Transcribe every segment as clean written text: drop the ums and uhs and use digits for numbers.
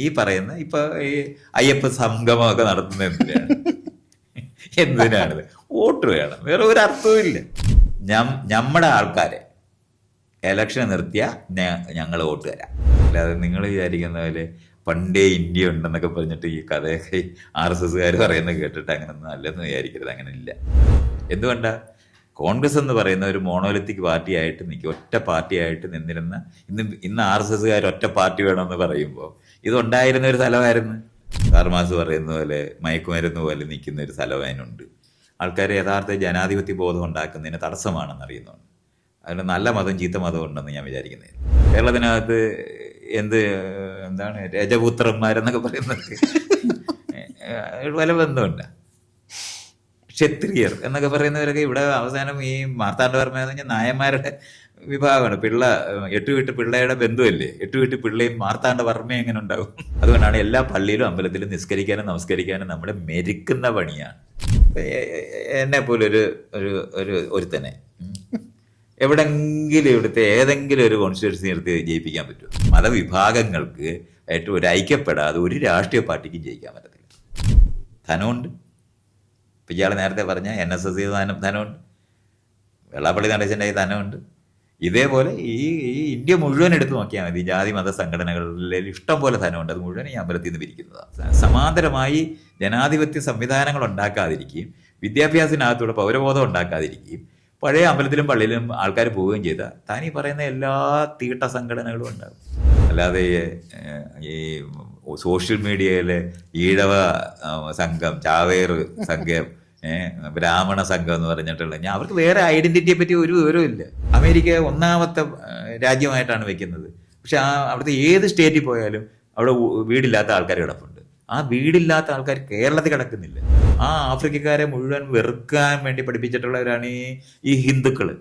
ഈ പറയുന്ന ഇപ്പൊ ഈ അയ്യപ്പ സംഗമമൊക്കെ നടത്തുന്നത് എന്തിനാണിത്? വോട്ട് വേണം, വേറെ ഒരു അർത്ഥവും ഇല്ല. നമ്മുടെ ആൾക്കാരെ എലക്ഷൻ നിർത്തിയാൽ ഞങ്ങൾ വോട്ട് തരാം. അല്ലാതെ നിങ്ങൾ വിചാരിക്കുന്ന പോലെ പണ്ടേ ഇന്ത്യ ഉണ്ടെന്നൊക്കെ പറഞ്ഞിട്ട് ഈ കഥയൊക്കെ RSSകാർ പറയുന്നത് കേട്ടിട്ട് അങ്ങനെയൊന്നും അല്ലെന്ന് വിചാരിക്കരുത്. അങ്ങനെ ഇല്ല. എന്തുകൊണ്ടാ? കോൺഗ്രസ് എന്ന് പറയുന്ന ഒരു മോണോലിത്തിക് പാർട്ടിയായിട്ട് ഒറ്റ പാർട്ടിയായിട്ട് നിന്നിരുന്ന ഇന്ന് RSSകാർ ഒറ്റ പാർട്ടി വേണമെന്ന് പറയുമ്പോൾ ഇതുണ്ടായിരുന്ന ഒരു സ്ഥലമായിരുന്നു. കാർമാസ് പറയുന്ന പോലെ മയക്കുമരുന്ന് പോലെ നിൽക്കുന്ന ഒരു സ്ഥലം അതിനുണ്ട്. ആൾക്കാർ യഥാർത്ഥ ജനാധിപത്യ ബോധം ഉണ്ടാക്കുന്നതിന് തടസ്സമാണെന്ന് അറിയുന്നുണ്ട്. അതിന് നല്ല മതം ചീത്ത മതം ഉണ്ടെന്ന് ഞാൻ വിചാരിക്കുന്നത്. കേരളത്തിനകത്ത് എന്താണ് രജപുത്രന്മാരെന്നൊക്കെ പറയുന്നത് പല ബന്ധമുണ്ട്. ക്ഷത്രിയർ എന്നൊക്കെ പറയുന്നവരൊക്കെ ഇവിടെ അവസാനം ഈ മാർത്താണ്ഡവർമ്മ എന്ന് പറഞ്ഞാൽ നായന്മാരുടെ വിഭാഗമാണ്. 8 വീട്ട് പിള്ളയുടെ ബന്ധുവല്ലേ. 8 വീട്ട് പിള്ളയും മാർത്താണ്ഡവർമ്മയും എങ്ങനെ ഉണ്ടാവും? അതുകൊണ്ടാണ് എല്ലാ പള്ളിയിലും അമ്പലത്തിലും നിസ്കരിക്കാനും നമസ്കരിക്കാനും നമ്മുടെ മെരുക്കുന്ന പണിയാണ്. എന്നെ പോലെ ഒരുത്തനെ എവിടെങ്കിലും ഇവിടുത്തെ ഏതെങ്കിലും ഒരു കോൺസ്റ്റിറ്റ്യൂൻസി നിർത്തി ജയിപ്പിക്കാൻ പറ്റുമോ? മതവിഭാഗങ്ങൾക്ക് ഏറ്റവും ഒരു ഐക്യപ്പെടാതെ ഒരു രാഷ്ട്രീയ പാർട്ടിക്കും ജയിക്കാൻ പറ്റത്തില്ല. ധനമുണ്ട്. ഇപ്പം ഇയാൾ നേരത്തെ പറഞ്ഞ NSS ധനമുണ്ട്, വെള്ളാപ്പള്ളി നടേശൻ്റെ ധനമുണ്ട്. ഇതേപോലെ ഈ ഇന്ത്യ മുഴുവൻ എടുത്തു നോക്കിയാൽ മതി, ജാതി മത സംഘടനകളിൽ ഇഷ്ടം പോലെ ധനമുണ്ട്. അത് മുഴുവൻ ഈ അമ്പലത്തിൽ നിന്ന് പിരിക്കുന്നതാണ്. സമാന്തരമായി ജനാധിപത്യ സംവിധാനങ്ങൾ ഉണ്ടാക്കാതിരിക്കുകയും വിദ്യാഭ്യാസത്തിനകത്തൂടെ പൗരബോധം ഉണ്ടാക്കാതിരിക്കുകയും പഴയ അമ്പലത്തിലും പള്ളിയിലും ആൾക്കാർ പോവുകയും ചെയ്താൽ താൻ ഈ പറയുന്ന എല്ലാ തീട്ട സംഘടനകളും ഉണ്ടാകും. അല്ലാതെ ഈ സോഷ്യൽ മീഡിയയിലെ ഈഴവ സംഘം, ചാവേർ സംഘം, ബ്രാഹ്മണ സംഘം എന്ന് പറഞ്ഞിട്ടുള്ള അവർക്ക് വേറെ ഐഡന്റിറ്റിയെ പറ്റി ഒരു വിവരവും ഇല്ല. അമേരിക്ക 1ാമത്തെ രാജ്യമായിട്ടാണ് വെക്കുന്നത്. പക്ഷെ അവിടുത്തെ ഏത് സ്റ്റേറ്റിൽ പോയാലും അവിടെ വീടില്ലാത്ത ആൾക്കാർ കിടപ്പുണ്ട്. ആ വീടില്ലാത്ത ആൾക്കാർ കേരളത്തിൽ കിടക്കുന്നില്ല. ആ ആഫ്രിക്കക്കാരെ മുഴുവൻ വെറുക്കാൻ വേണ്ടി പഠിപ്പിച്ചിട്ടുള്ളവരാണ് ഈ ഹിന്ദുക്കള്.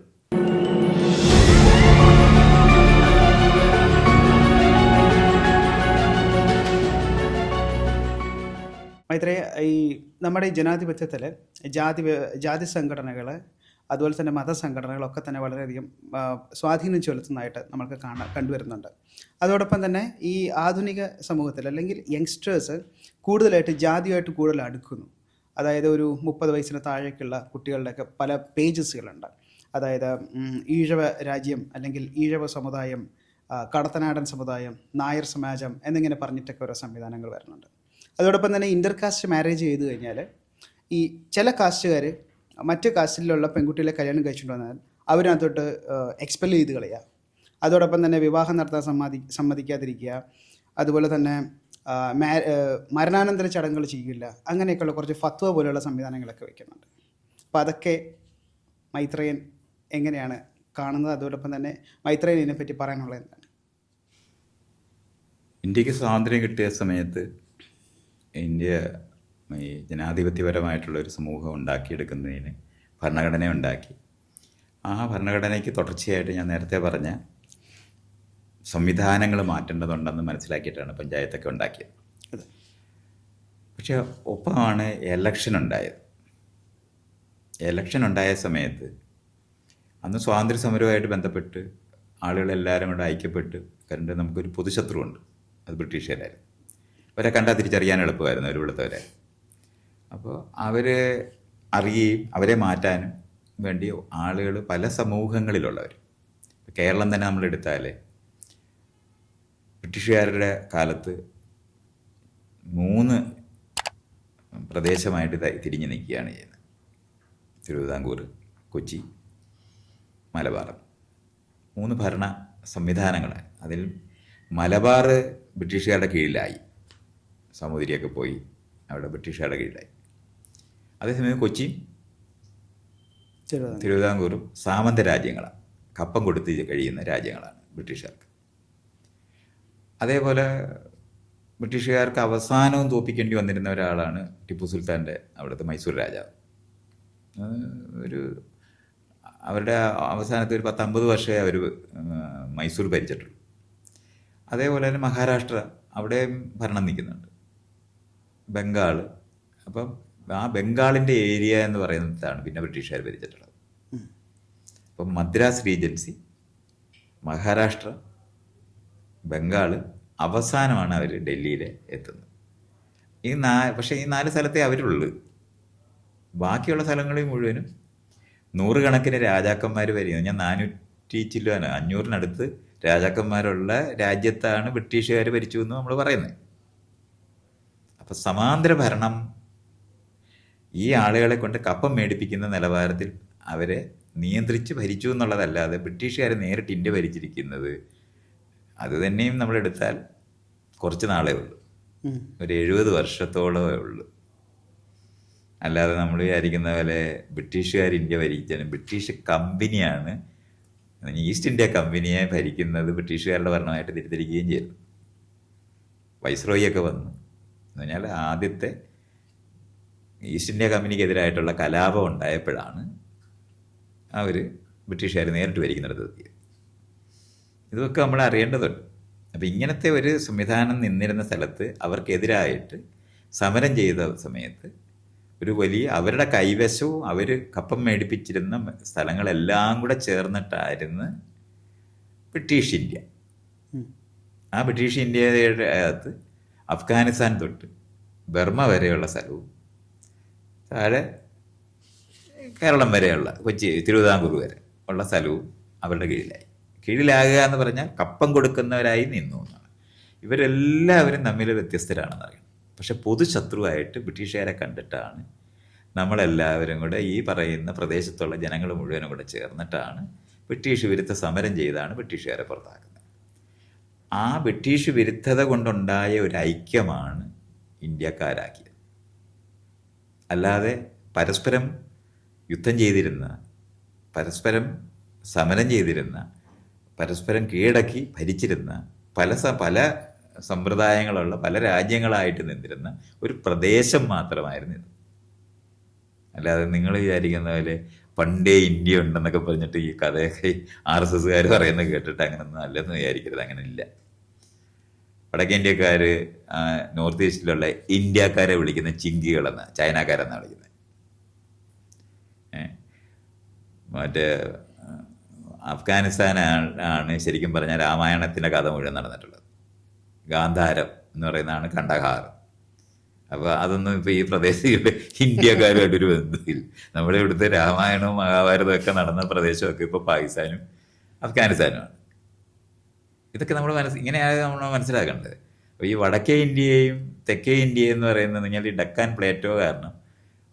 മൈത്രേ, ഈ നമ്മുടെ ജനാധിപത്യത്തിൽ ജാതി സംഘടനകൾ അതുപോലെ തന്നെ മതസംഘടനകളൊക്കെ തന്നെ വളരെയധികം സ്വാധീനം ചെലുത്തുന്നതായിട്ട് നമ്മൾക്ക് കണ്ടുവരുന്നുണ്ട്. അതോടൊപ്പം തന്നെ ഈ ആധുനിക സമൂഹത്തിൽ അല്ലെങ്കിൽ യങ്സ്റ്റേഴ്സ് കൂടുതലായിട്ട് ജാതിയായിട്ട് കൂടുതൽ അടുക്കുന്നു. അതായത് ഒരു 30 വയസ്സിന് താഴേക്കുള്ള കുട്ടികളുടെയൊക്കെ പല പേജസുകളുണ്ട്. അതായത് ഈഴവ രാജ്യം അല്ലെങ്കിൽ ഈഴവ സമുദായം, കടത്തനാടൻ സമുദായം, നായർ സമാജം എന്നിങ്ങനെ പറഞ്ഞിട്ടൊക്കെ ഓരോ സംവിധാനങ്ങൾ വരുന്നുണ്ട്. അതോടൊപ്പം തന്നെ ഇൻ്റർകാസ്റ്റ് മാരേജ് ചെയ്ത് കഴിഞ്ഞാൽ ഈ ചില കാസ്റ്റുകാർ മറ്റ് കാസ്റ്റിലുള്ള പെൺകുട്ടികളെ കല്യാണം കഴിച്ചുകൊണ്ട് വന്നാൽ അവരകത്തോട്ട് എക്സ്പെൽ ചെയ്ത് കളയുക. അതോടൊപ്പം തന്നെ വിവാഹം നടത്താൻ സമ്മതിക്കാതിരിക്കുക. അതുപോലെ തന്നെ മരണാനന്തര ചടങ്ങുകൾ ചെയ്യില്ല. അങ്ങനെയൊക്കെയുള്ള കുറച്ച് ഫത്വ പോലെയുള്ള സംവിധാനങ്ങളൊക്കെ വയ്ക്കുന്നുണ്ട്. അപ്പോൾ അതൊക്കെ മൈത്രേയൻ എങ്ങനെയാണ് കാണുന്നത്? അതോടൊപ്പം തന്നെ മൈത്രേയൻ ഇതിനെപ്പറ്റി പറയാനുള്ളത് എന്താണ്? ഇന്ത്യക്ക് സ്വാതന്ത്ര്യം കിട്ടിയ സമയത്ത് ഇന്ത്യ ഈ ജനാധിപത്യപരമായിട്ടുള്ളൊരു സമൂഹം ഉണ്ടാക്കിയെടുക്കുന്നതിന് ഭരണഘടന ഉണ്ടാക്കി. ആ ഭരണഘടനയ്ക്ക് തുടർച്ചയായിട്ട് ഞാൻ നേരത്തെ പറഞ്ഞ സംവിധാനങ്ങൾ മാറ്റേണ്ടതുണ്ടെന്ന് മനസ്സിലാക്കിയിട്ടാണ് പഞ്ചായത്തൊക്കെ ഉണ്ടാക്കിയത്. പക്ഷെ ഒപ്പമാണ് എലക്ഷൻ ഉണ്ടായത്. എലക്ഷൻ ഉണ്ടായ സമയത്ത് അന്ന് സ്വാതന്ത്ര്യ സമരവുമായിട്ട് ബന്ധപ്പെട്ട് ആളുകളെല്ലാവരും കൂടെ ഐക്യപ്പെട്ട്, കാരണം നമുക്കൊരു പൊതുശത്രുവുണ്ട്, അത് ബ്രിട്ടീഷുകാരായിരുന്നു. അവരെ കണ്ടാൽ തിരിച്ചറിയാൻ എളുപ്പമായിരുന്നു അവർ ഇവിടുത്തവരെ. അപ്പോൾ അവരെ അറിയുകയും അവരെ മാറ്റാനും വേണ്ടി ആളുകൾ പല സമൂഹങ്ങളിലുള്ളവർ, കേരളം തന്നെ നമ്മളെടുത്താൽ ബ്രിട്ടീഷുകാരുടെ കാലത്ത് 3 പ്രദേശമായിട്ട് തിരിഞ്ഞു നിൽക്കുകയാണ് ചെയ്യുന്നത്. തിരുവിതാംകൂർ, കൊച്ചി, മലബാർ. 3 ഭരണ സംവിധാനങ്ങളാണ്. അതിൽ മലബാർ ബ്രിട്ടീഷുകാരുടെ കീഴിലായി, സമുദ്രിയൊക്കെ പോയി അവിടെ ബ്രിട്ടീഷുകാരുടെ കീഴിലായി. അതേസമയം കൊച്ചിയും തിരുവിതാംകൂറും സാമന്ത രാജ്യങ്ങളാണ്, കപ്പം കൊടുത്ത് കഴിയുന്ന രാജ്യങ്ങളാണ് ബ്രിട്ടീഷുകാർക്ക്. അതേപോലെ ബ്രിട്ടീഷുകാർക്ക് അവസാനവും തോൽപ്പിക്കേണ്ടി വന്നിരുന്ന ഒരാളാണ് ടിപ്പു സുൽത്താൻ്റെ അവിടുത്തെ മൈസൂർ രാജാവ്. അവരുടെ അവസാനത്തെ ഒരു 10-50 വർഷമേ അവർ മൈസൂർ ഭരിച്ചിട്ടുള്ളൂ. അതേപോലെ തന്നെ മഹാരാഷ്ട്ര, അവിടെയും ഭരണം നിൽക്കുന്നുണ്ട്. ബംഗാൾ. അപ്പം ആ ബംഗാളിൻ്റെ ഏരിയ എന്ന് പറയുന്നതാണ് പിന്നെ ബ്രിട്ടീഷുകാർ ഭരിച്ചിട്ടുള്ളത്. അപ്പം മദ്രാസ് റീജൻസി, മഹാരാഷ്ട്ര, ബംഗാൾ, അവസാനമാണ് അവർ ഡൽഹിയിൽ എത്തുന്നത്. പക്ഷേ ഈ 4 സ്ഥലത്തേ അവരുള്ളൂ. ബാക്കിയുള്ള സ്ഥലങ്ങളിൽ മുഴുവനും നൂറുകണക്കിന് രാജാക്കന്മാർ വരികയാണ്. ഞാൻ 400 ചില്ലുവാനോ 500-നടുത്ത് രാജാക്കന്മാരുള്ള രാജ്യത്താണ് ബ്രിട്ടീഷുകാർ ഭരിച്ചു എന്ന് നമ്മൾ പറയുന്നത്. അപ്പം സമാന്തര ഭരണം ഈ ആളുകളെ കൊണ്ട് കപ്പം മേടിപ്പിക്കുന്ന നിലവാരത്തിൽ അവരെ നിയന്ത്രിച്ച് ഭരിച്ചു എന്നുള്ളതല്ലാതെ ബ്രിട്ടീഷുകാർ നേരിട്ട് ഇന്ത്യ ഭരിച്ചിരിക്കുന്നത് അത് തന്നെയും നമ്മളെടുത്താൽ കുറച്ച് നാളേ ഉള്ളൂ, ഒരു 70 വർഷത്തോളമേ ഉള്ളൂ. അല്ലാതെ നമ്മൾ വിചാരിക്കുന്ന പോലെ ബ്രിട്ടീഷുകാർ ഇന്ത്യ ഭരിച്ചാലും ബ്രിട്ടീഷ് കമ്പനിയാണ്, ഈസ്റ്റ് ഇന്ത്യ കമ്പനിയെ ഭരിക്കുന്നത് ബ്രിട്ടീഷുകാരുടെ ഭരണമായിട്ട് തിരിച്ചരിക്കുകയും ചെയ്തു. വൈസ്രോയിയൊക്കെ വന്നു എന്ന് പറഞ്ഞാൽ ആദ്യത്തെ ഈസ്റ്റ് ഇന്ത്യ കമ്പനിക്കെതിരായിട്ടുള്ള കലാപം ഉണ്ടായപ്പോഴാണ് അവർ ബ്രിട്ടീഷുകാർ നേരിട്ട് ഭരിക്കുന്നിടത്ത് എത്തിയത്. ഇതൊക്കെ നമ്മൾ അറിയേണ്ടതുണ്ട്. അപ്പം ഇങ്ങനത്തെ ഒരു സംവിധാനം നിന്നിരുന്ന സ്ഥലത്ത് അവർക്കെതിരായിട്ട് സമരം ചെയ്ത സമയത്ത് ഒരു വലിയ അവരുടെ കൈവശവും അവർ കപ്പം മേടിപ്പിച്ചിരുന്ന സ്ഥലങ്ങളെല്ലാം കൂടെ ചേർന്നിട്ടായിരുന്നു ബ്രിട്ടീഷ് ഇന്ത്യ. ആ ബ്രിട്ടീഷ് ഇന്ത്യയുടെ അകത്ത് അഫ്ഗാനിസ്ഥാൻ തൊട്ട് ബർമ്മ വരെയുള്ള സ്ഥലവും താഴെ കേരളം വരെയുള്ള കൊച്ചി തിരുവിതാംകൂർ വരെ ഉള്ള സ്ഥലവും അവരുടെ കീഴിലായി. കീഴിലാകുക എന്ന് പറഞ്ഞാൽ കപ്പം കൊടുക്കുന്നവരായി നിന്നു എന്നാണ്. ഇവരെല്ലാവരും തമ്മിൽ വ്യത്യസ്തരാണെന്ന് അറിയണം. പക്ഷെ പൊതുശത്രുവായിട്ട് ബ്രിട്ടീഷുകാരെ കണ്ടിട്ടാണ് നമ്മളെല്ലാവരും കൂടെ ഈ പറയുന്ന പ്രദേശത്തുള്ള ജനങ്ങൾ മുഴുവനും കൂടെ ചേർന്നിട്ടാണ് ബ്രിട്ടീഷ് വിരുദ്ധ സമരം ചെയ്താണ് ബ്രിട്ടീഷുകാരെ പുറത്താക്കുന്നത്. ആ ബ്രിട്ടീഷ് വിരുദ്ധത കൊണ്ടുണ്ടായ ഒരു ഐക്യമാണ് ഇന്ത്യക്കാരാക്കിയത്. അല്ലാതെ പരസ്പരം യുദ്ധം ചെയ്തിരുന്ന, പരസ്പരം സമരം ചെയ്തിരുന്ന, പരസ്പരം കീഴടക്കി ഭരിച്ചിരുന്ന പല സമ്പ്രദായങ്ങളുള്ള പല രാജ്യങ്ങളായിട്ട് നിന്നിരുന്ന ഒരു പ്രദേശം മാത്രമായിരുന്നു ഇത്. അല്ലാതെ നിങ്ങൾ വിചാരിക്കുന്ന പോലെ പണ്ടേ ഇന്ത്യ ഉണ്ടെന്നൊക്കെ പറഞ്ഞിട്ട് ഈ കഥയൊക്കെ RSSകാർ പറയുന്നത് കേട്ടിട്ട് അങ്ങനെയൊന്നും അല്ലെന്ന് വിചാരിക്കരുത്. അങ്ങനെ ഇല്ല. വടക്കേ ഇന്ത്യക്കാർ നോർത്ത് ഈസ്റ്റിലുള്ള ഇന്ത്യക്കാരെ വിളിക്കുന്ന ചിങ്കികളെന്ന്, ചൈനക്കാരെന്നാണ് വിളിക്കുന്നത്. മറ്റേ അഫ്ഗാനിസ്ഥാനാണ് ശരിക്കും പറഞ്ഞാൽ രാമായണത്തിൻ്റെ കഥ മുഴുവൻ നടന്നിട്ടുള്ളത്. ഗാന്ധാരം എന്ന് പറയുന്നതാണ് കണ്ടഹാർ. അപ്പോൾ അതൊന്നും ഇപ്പോൾ ഈ പ്രദേശത്ത് ഇന്ത്യക്കാരുമായിട്ടൊരു ബന്ധമില്ല. നമ്മുടെ ഇവിടുത്തെ രാമായണവും മഹാഭാരതവും ഒക്കെ നടന്ന പ്രദേശമൊക്കെ ഇപ്പോൾ പാകിസ്ഥാനും അഫ്ഗാനിസ്ഥാനുമാണ്. ഇതൊക്കെ നമ്മൾ ഇങ്ങനെയാണ് നമ്മൾ മനസ്സിലാക്കേണ്ടത്. അപ്പോൾ ഈ വടക്കേ ഇന്ത്യയും തെക്കേ ഇന്ത്യയും എന്ന് പറയുന്നത് പറഞ്ഞാൽ ഈ ഡക്കാൻ പ്ലേറ്റോ കാരണം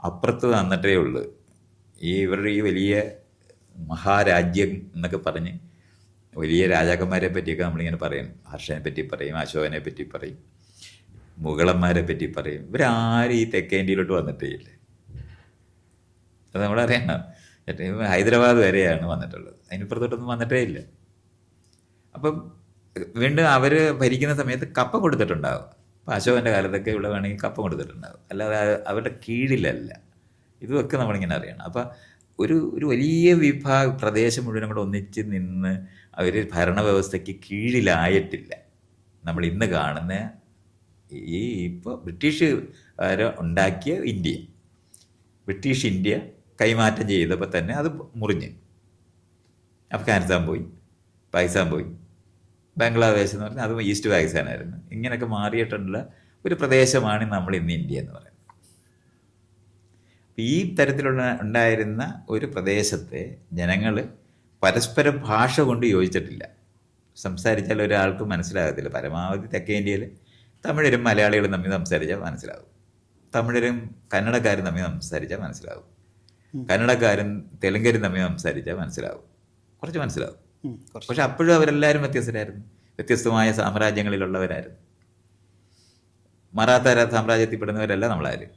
അപ്പുറത്ത് വന്നിട്ടേ ഉള്ളൂ. ഇവരുടെ ഈ വലിയ മഹാരാജ്യം എന്നൊക്കെ പറഞ്ഞ് വലിയ രാജാക്കന്മാരെ പറ്റിയൊക്കെ നമ്മളിങ്ങനെ പറയും. ഹർഷനെ പറ്റി പറയും, അശോകനെ പറ്റി പറയും, മുഗളന്മാരെ പറ്റി പറയും. ഇവരാരും ഈ തെക്കേ ഇന്ത്യയിലോട്ട് വന്നിട്ടേ ഇല്ല. അത് നമ്മളറിയണം. ഹൈദരാബാദ് വരെയാണ് വന്നിട്ടുള്ളത്, അതിനിപ്പുറത്തോട്ടൊന്നും വന്നിട്ടേ ഇല്ല. അപ്പം വീണ്ടും അവർ ഭരിക്കുന്ന സമയത്ത് കപ്പ കൊടുത്തിട്ടുണ്ടാകും. അപ്പം അശോകൻ്റെ കാലത്തൊക്കെ ഇവിടെ വേണമെങ്കിൽ കപ്പ കൊടുത്തിട്ടുണ്ടാകും. അല്ലാതെ അവരുടെ കീഴിലല്ല. ഇതുമൊക്കെ നമ്മളിങ്ങനെ അറിയണം. അപ്പം ഒരു വലിയ പ്രദേശം മുഴുവനും കൂടെ ഒന്നിച്ച് നിന്ന് അവർ ഭരണവ്യവസ്ഥയ്ക്ക് കീഴിലായിട്ടില്ല. നമ്മൾ ഇന്ന് കാണുന്ന ഇപ്പോൾ ബ്രിട്ടീഷുകാർ ഉണ്ടാക്കിയ ഇന്ത്യ, ബ്രിട്ടീഷ് ഇന്ത്യ കൈമാറ്റം ചെയ്തപ്പോൾ തന്നെ അത് മുറിഞ്ഞ് അഫ്ഗാനിസ്ഥാൻ പോയി, പാകിസ്ഥാൻ പോയി, ബംഗ്ലാദേശ് എന്ന് പറഞ്ഞാൽ അതും ഈസ്റ്റ് പാകിസ്ഥാനായിരുന്നു. ഇങ്ങനെയൊക്കെ മാറിയിട്ടുള്ള ഒരു പ്രദേശമാണ് നമ്മൾ ഇന്ന് ഇന്ത്യ എന്ന് പറയുന്നത്. ഈ തരത്തിലുള്ള ഉണ്ടായിരുന്ന ഒരു പ്രദേശത്തെ ജനങ്ങൾ പരസ്പരം ഭാഷ കൊണ്ട് യോജിച്ചിട്ടില്ല. സംസാരിച്ചാൽ ഒരാൾക്ക് മനസ്സിലാകത്തില്ല. പരമാവധി തെക്കേ ഇന്ത്യയിൽ തമിഴരും മലയാളികളും തമ്മിൽ സംസാരിച്ചാൽ മനസ്സിലാകും. തമിഴരും കന്നഡക്കാരും തമ്മിൽ സംസാരിച്ചാൽ മനസ്സിലാകും. കന്നഡക്കാരും തെലുങ്കരും തമ്മിൽ സംസാരിച്ചാൽ മനസ്സിലാകും, കുറച്ച് മനസ്സിലാകും. പക്ഷെ അപ്പോഴും അവരെല്ലാവരും വ്യത്യസ്തരായിരുന്നു, വ്യത്യസ്തമായ സാമ്രാജ്യങ്ങളിലുള്ളവരായിരുന്നു. മറാത്ത സാമ്രാജ്യത്തിൽപ്പെടുന്നവരല്ല നമ്മളാരും,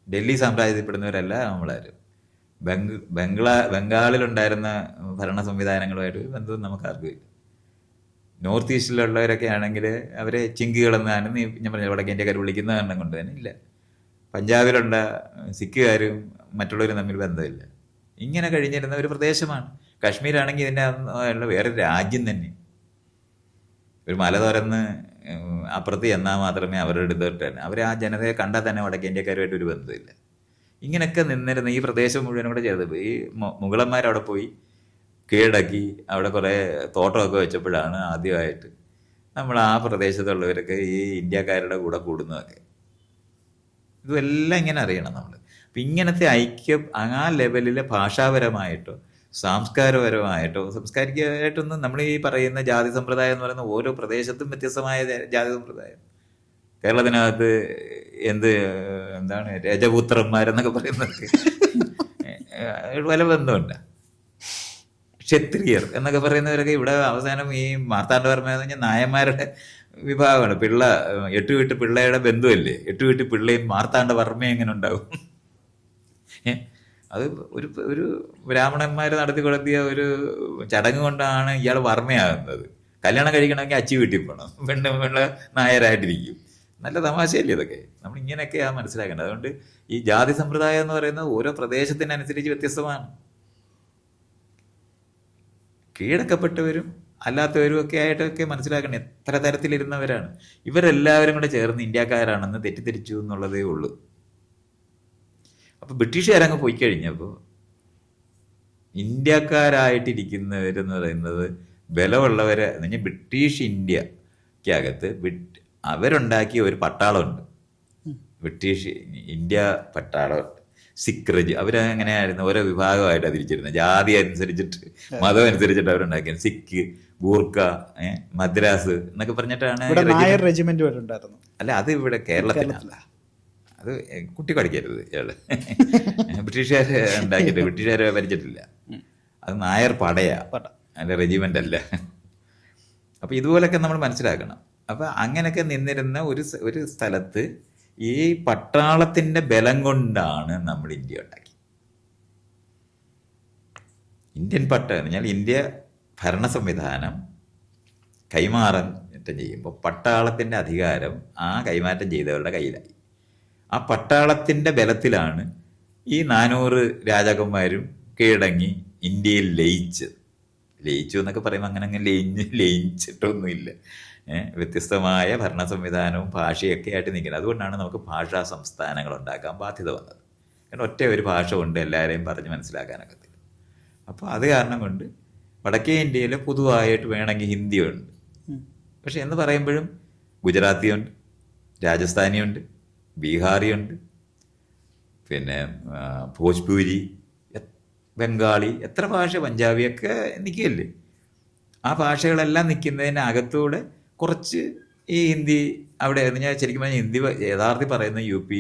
ഡൽഹി സാമ്രാജ്യത്തിൽപ്പെടുന്നവരല്ല നമ്മളാരും, ബംഗാളിലുണ്ടായിരുന്ന ഭരണ സംവിധാനങ്ങളുമായിട്ട് ഒരു ബന്ധവും നമുക്ക് ആർക്കും ഇല്ല. നോർത്ത് ഈസ്റ്റിലുള്ളവരൊക്കെ ആണെങ്കിൽ അവരെ ചിങ്കികളെന്നാണ് ഞാൻ പറഞ്ഞ വടക്കേ ഇന്ത്യക്കാർ വിളിക്കുന്ന കാരണം കൊണ്ട് തന്നെ ഇല്ല. പഞ്ചാബിലുള്ള സിഖുകാരും മറ്റുള്ളവരും തമ്മിൽ ബന്ധമില്ല. ഇങ്ങനെ കഴിഞ്ഞിരുന്ന ഒരു പ്രദേശമാണ്. കാശ്മീരാണെങ്കിൽ ഇതിൻ്റെ വേറെ രാജ്യം തന്നെ. ഒരു മല തുറന്ന് അപ്പുറത്ത് ചെന്നാൽ മാത്രമേ അവരുടെ അടുത്തോട്ട് തന്നെ അവർ ആ ജനതയെ കണ്ടാൽ തന്നെ വടക്കേ ഇന്ത്യക്കാരുമായിട്ട് ഒരു ബന്ധമില്ല. ഇങ്ങനെയൊക്കെ നിന്നിരുന്ന ഈ പ്രദേശം മുഴുവനും കൂടെ ചെയ്തപ്പോൾ ഈ മുഗളന്മാരവിടെ പോയി കീഴടക്കി അവിടെ കുറേ തോട്ടമൊക്കെ വെച്ചപ്പോഴാണ് ആദ്യമായിട്ട് നമ്മൾ ആ പ്രദേശത്തുള്ളവരൊക്കെ ഈ ഇന്ത്യക്കാരുടെ കൂടെ കൂടുന്നതൊക്കെ. ഇതെല്ലാം ഇങ്ങനെ അറിയണം നമ്മൾ. അപ്പം ഇങ്ങനത്തെ ഐക്യം ആ ലെവലിൽ ഭാഷാപരമായിട്ടോ സാംസ്കാരപരമായിട്ടോ, സാംസ്കാരികമായിട്ടൊന്നും നമ്മൾ ഈ പറയുന്ന ജാതി സമ്പ്രദായം എന്ന് പറയുന്ന ഓരോ പ്രദേശത്തും വ്യത്യസ്തമായ ജാതി സമ്പ്രദായം. കേരളത്തിനകത്ത് എന്താണ് രജപുത്രന്മാരെന്നൊക്കെ പറയുന്നതൊക്കെ പല ബന്ധമുണ്ട്. ക്ഷത്രിയർ എന്നൊക്കെ പറയുന്നവരൊക്കെ ഇവിടെ അവസാനം ഈ മാർത്താണ്ഡവർമ്മ എന്ന് പറഞ്ഞാൽ നായന്മാരുടെ വിഭാഗമാണ്. 8 വീട്ട് പിള്ളയുടെ ബന്ധുവല്ലേ. 8 വീട്ട് പിള്ളയും മാർത്താണ്ഡവർമ്മയും എങ്ങനെ ഉണ്ടാവും? അത് ഒരു ബ്രാഹ്മണന്മാർ നടത്തി കൊടുത്തിയ ഒരു ചടങ്ങ് കൊണ്ടാണ് ഇയാൾ വർമ്മയാകുന്നത്. കല്യാണം കഴിക്കണമെങ്കിൽ അച്ചി വീട്ടിൽ പോകണം, പെണ്ണ് നായരായിട്ടിരിക്കും. നല്ല തമാശയല്ലേ ഇതൊക്കെ? നമ്മൾ ഇങ്ങനെയൊക്കെയാണ് മനസ്സിലാക്കേണ്ടത്. അതുകൊണ്ട് ഈ ജാതി സമ്പ്രദായം എന്ന് പറയുന്നത് ഓരോ പ്രദേശത്തിനനുസരിച്ച് വ്യത്യസ്തമാണ്. കീഴടക്കപ്പെട്ടവരും അല്ലാത്തവരും ഒക്കെ ആയിട്ടൊക്കെ മനസ്സിലാക്കണം എത്ര തരത്തിലിരുന്നവരാണ്. ഇവരെല്ലാവരും കൂടെ ചേർന്ന് ഇന്ത്യക്കാരാണെന്ന് തെറ്റിദ്ധരിച്ചു എന്നുള്ളതേ ഉള്ളൂ. അപ്പോൾ ബ്രിട്ടീഷുകാരങ്ങ് പോയി കഴിഞ്ഞപ്പോൾ ഇന്ത്യക്കാരായിട്ടിരിക്കുന്നവരെന്ന് പറയുന്നത് ബലമുള്ളവരെ എന്ന് പറഞ്ഞാൽ ബ്രിട്ടീഷ് ഇന്ത്യക്കകത്ത് അവരുണ്ടാക്കിയ ഒരു പട്ടാളമുണ്ട്, ബ്രിട്ടീഷ് ഇന്ത്യ പട്ടാളം. സിഖ് അവരങ്ങനെയായിരുന്നു, ഓരോ വിഭാഗമായിട്ടാണ് തിരിച്ചിരുന്നത്. ജാതി അനുസരിച്ചിട്ട് മതം അനുസരിച്ചിട്ട് അവരുണ്ടാക്കിയത്. സിഖ്, ഗൂർഖ, മദ്രാസ് എന്നൊക്കെ പറഞ്ഞിട്ടാണ്. റെജിമെന്റ് അല്ല, അത് ഇവിടെ കേരളത്തിലല്ല. അത് കുട്ടി പഠിക്കരുത് ഇയാള്. ബ്രിട്ടീഷുകാർ ഉണ്ടാക്കിയിട്ട് ബ്രിട്ടീഷുകാരെ ഭരിച്ചിട്ടില്ല. അത് നായർ പടയാ, അതിൻ്റെ റെജിമെന്റ് അല്ല. അപ്പൊ ഇതുപോലൊക്കെ നമ്മൾ മനസ്സിലാക്കണം. അപ്പൊ അങ്ങനെയൊക്കെ നിന്നിരുന്ന ഒരു സ്ഥലത്ത് ഈ പട്ടാളത്തിന്റെ ബലം കൊണ്ടാണ് നമ്മൾ ഇന്ത്യ ഉണ്ടാക്കി. ഇന്ത്യൻ പറഞ്ഞാൽ ഇന്ത്യ ഭരണ സംവിധാനം കൈമാറ്റം ചെയ്യുമ്പോൾ പട്ടാളത്തിന്റെ അധികാരം ആ കൈമാറ്റം ചെയ്തവരുടെ കയ്യിലായി. ആ പട്ടാളത്തിന്റെ ബലത്തിലാണ് ഈ 400 രാജാക്കന്മാരും കീഴടങ്ങി ഇന്ത്യയിൽ ലയിച്ചു എന്നൊക്കെ പറയുമ്പോൾ അങ്ങനെ ലയിച്ചിട്ടൊന്നുമില്ല. വ്യത്യസ്തമായ ഭരണ സംവിധാനവും ഭാഷയൊക്കെ ആയിട്ട് നിൽക്കുന്നത്. അതുകൊണ്ടാണ് നമുക്ക് ഭാഷാ സംസ്ഥാനങ്ങൾ ഉണ്ടാക്കാൻ ബാധ്യത വന്നത്. കാരണം ഒറ്റ ഒരു ഭാഷ കൊണ്ട് എല്ലാവരെയും പറഞ്ഞ് മനസ്സിലാക്കാനൊക്കത്തില്ല. അപ്പോൾ അത് കാരണം കൊണ്ട് വടക്കേ ഇന്ത്യയിൽ പൊതുവായിട്ട് വേണമെങ്കിൽ ഹിന്ദിയുണ്ട്. പക്ഷെ എന്ന് പറയുമ്പോഴും ഗുജറാത്തിയുണ്ട്, രാജസ്ഥാനിയുണ്ട്, ബീഹാറിയുണ്ട്, പിന്നെ ഭോജ്പൂരി, ബംഗാളി, എത്ര ഭാഷ, പഞ്ചാബിയൊക്കെ നിൽക്കുകയല്ലേ. ആ ഭാഷകളെല്ലാം നിൽക്കുന്നതിനകത്തൂടെ കുറച്ച് ഈ ഹിന്ദി അവിടെ ഞാൻ ശരിക്കും പറഞ്ഞാൽ ഹിന്ദി യഥാർത്ഥത്തിൽ പറയുന്ന UP,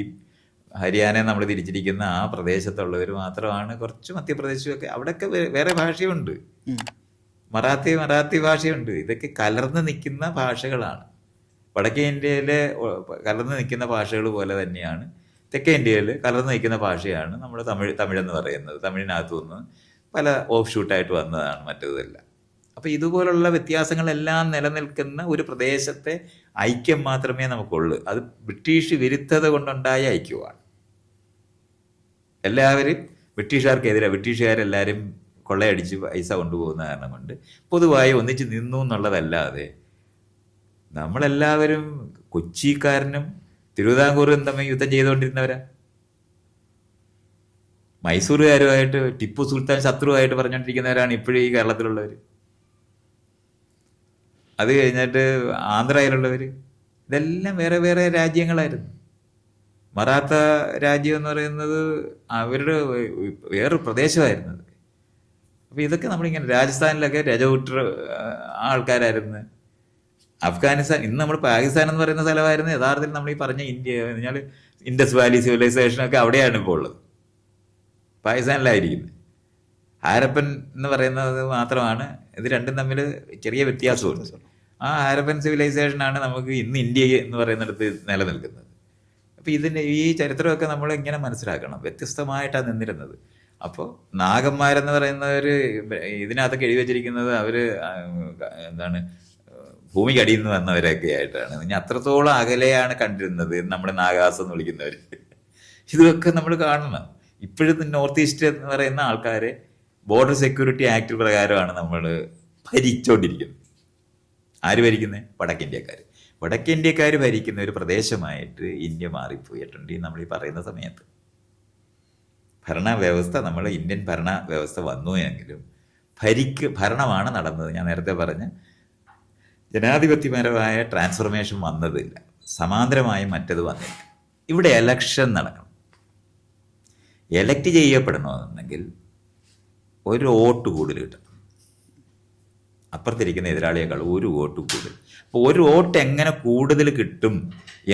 ഹരിയാന നമ്മൾ തിരിച്ചിരിക്കുന്ന ആ പ്രദേശത്തുള്ളവർ മാത്രമാണ്. കുറച്ച് മധ്യപ്രദേശുമൊക്കെ അവിടെയൊക്കെ വേറെ ഭാഷയുണ്ട്, മറാത്തി ഭാഷയുണ്ട്. ഇതൊക്കെ കലർന്ന് നിൽക്കുന്ന ഭാഷകളാണ്. വടക്കേ ഇന്ത്യയിലെ കലർന്ന് നിൽക്കുന്ന ഭാഷകൾ പോലെ തന്നെയാണ് തെക്കേ ഇന്ത്യയിൽ കലർന്ന് നിൽക്കുന്ന ഭാഷയാണ് നമ്മൾ തമിഴെന്ന് പറയുന്നത്. തമിഴിനകത്തു നിന്ന് പല ഓഫ് ഷൂട്ടായിട്ട് വന്നതാണ് മറ്റേതെല്ലാം. അപ്പം ഇതുപോലുള്ള വ്യത്യാസങ്ങളെല്ലാം നിലനിൽക്കുന്ന ഒരു പ്രദേശത്തെ ഐക്യം മാത്രമേ നമുക്കുള്ളൂ. അത് ബ്രിട്ടീഷ് വിരുദ്ധത കൊണ്ടുണ്ടായ ഐക്യമാണ്. എല്ലാവരും ബ്രിട്ടീഷുകാരെല്ലാവരും കൊള്ളയടിച്ച് പൈസ കൊണ്ടുപോകുന്ന കാരണം കൊണ്ട് പൊതുവായി ഒന്നിച്ച് നിന്നു എന്നുള്ളതല്ലാതെ നമ്മളെല്ലാവരും കൊച്ചിക്കാരനും തിരുവിതാംകൂറും തമ്മിൽ യുദ്ധം ചെയ്തുകൊണ്ടിരുന്നവരാ. മൈസൂറുകാരുമായിട്ട് ടിപ്പു സുൽത്താൻ ശത്രുവായിട്ട് പറഞ്ഞുകൊണ്ടിരിക്കുന്നവരാണ് ഇപ്പോഴും ഈ കേരളത്തിലുള്ളവർ. അത് കഴിഞ്ഞിട്ട് ആന്ധ്രയിലുള്ളവർ, ഇതെല്ലാം വേറെ വേറെ രാജ്യങ്ങളായിരുന്നു. മറാത്ത രാജ്യം എന്ന് പറയുന്നത് അവരുടെ വേറൊരു പ്രദേശമായിരുന്നത്. അപ്പോൾ ഇതൊക്കെ നമ്മളിങ്ങനെ രാജസ്ഥാനിലൊക്കെ രജപുത്ര ആൾക്കാരായിരുന്നു. അഫ്ഗാനിസ്ഥാൻ, ഇന്ന് നമ്മൾ പാകിസ്ഥാൻ എന്ന് പറയുന്ന സ്ഥലമായിരുന്നു യഥാർത്ഥത്തിൽ നമ്മൾ ഈ പറഞ്ഞ ഇന്ത്യ എന്ന് പറഞ്ഞാൽ ഇൻഡസ് വാലി സിവിലൈസേഷനൊക്കെ അവിടെയാണ് ഇപ്പോൾ ഉള്ളത്, പാകിസ്ഥാനിലായിരിക്കുന്നത്. ഹാരപ്പൻ എന്ന് പറയുന്നത് മാത്രമാണ് ഇത് രണ്ടും തമ്മിൽ ചെറിയ വ്യത്യാസമുണ്ട്. ആ ഹാരപ്പൻ സിവിലൈസേഷനാണ് നമുക്ക് ഇന്ന് ഇന്ത്യ എന്ന് പറയുന്നിടത്ത് നിലനിൽക്കുന്നത്. അപ്പോൾ ഈ ചരിത്രമൊക്കെ നമ്മൾ ഇങ്ങനെ മനസ്സിലാക്കണം. വ്യത്യസ്തമായിട്ടാണ് നിന്നിരുന്നത്. അപ്പോൾ നാഗന്മാരെന്ന് പറയുന്നവർ ഇതിനകത്തൊക്കെ എഴുതി വച്ചിരിക്കുന്നത് അവർ ഭൂമിക്കടിയിൽ നിന്ന് വന്നവരൊക്കെ ആയിട്ടാണ്. ഇനി അത്രത്തോളം അകലെയാണ് കണ്ടിരുന്നത് നമ്മുടെ നാഗാസ് എന്ന് വിളിക്കുന്നവർ. ഇതൊക്കെ നമ്മൾ കാണണം. ഇപ്പോഴും നോർത്ത് ഈസ്റ്റ് എന്ന് പറയുന്ന ആൾക്കാരെ ബോർഡർ സെക്യൂരിറ്റി ആക്ട് പ്രകാരമാണ് നമ്മൾ ഭരിച്ചുകൊണ്ടിരിക്കുന്നത്. ആര് ഭരിക്കുന്നത്? വടക്കേന്ത്യക്കാർ ഭരിക്കുന്ന ഒരു പ്രദേശമായിട്ട് ഇന്ത്യ മാറിപ്പോയിട്ടുണ്ട് നമ്മൾ ഈ പറയുന്ന സമയത്ത്. ഭരണവ്യവസ്ഥ, നമ്മൾ ഇന്ത്യൻ ഭരണ വ്യവസ്ഥ വന്നു എങ്കിലും ഭരണമാണ് നടന്നത്. ഞാൻ നേരത്തെ പറഞ്ഞ ജനാധിപത്യപരമായ ട്രാൻസ്ഫർമേഷൻ വന്നതില്ല, സമാന്തരമായി മറ്റത് വന്നില്ല. ഇവിടെ എലക്ഷൻ നടക്കണം. എലക്ട് ചെയ്യപ്പെടണമെന്നുണ്ടെങ്കിൽ ഒരു വോട്ട് കൂടുതൽ കിട്ടണം, അപ്പുറത്തിരിക്കുന്ന എതിരാളിയേക്കാൾ ഒരു വോട്ട് കൂടുതൽ. അപ്പോൾ ഒരു വോട്ട് എങ്ങനെ കൂടുതൽ കിട്ടും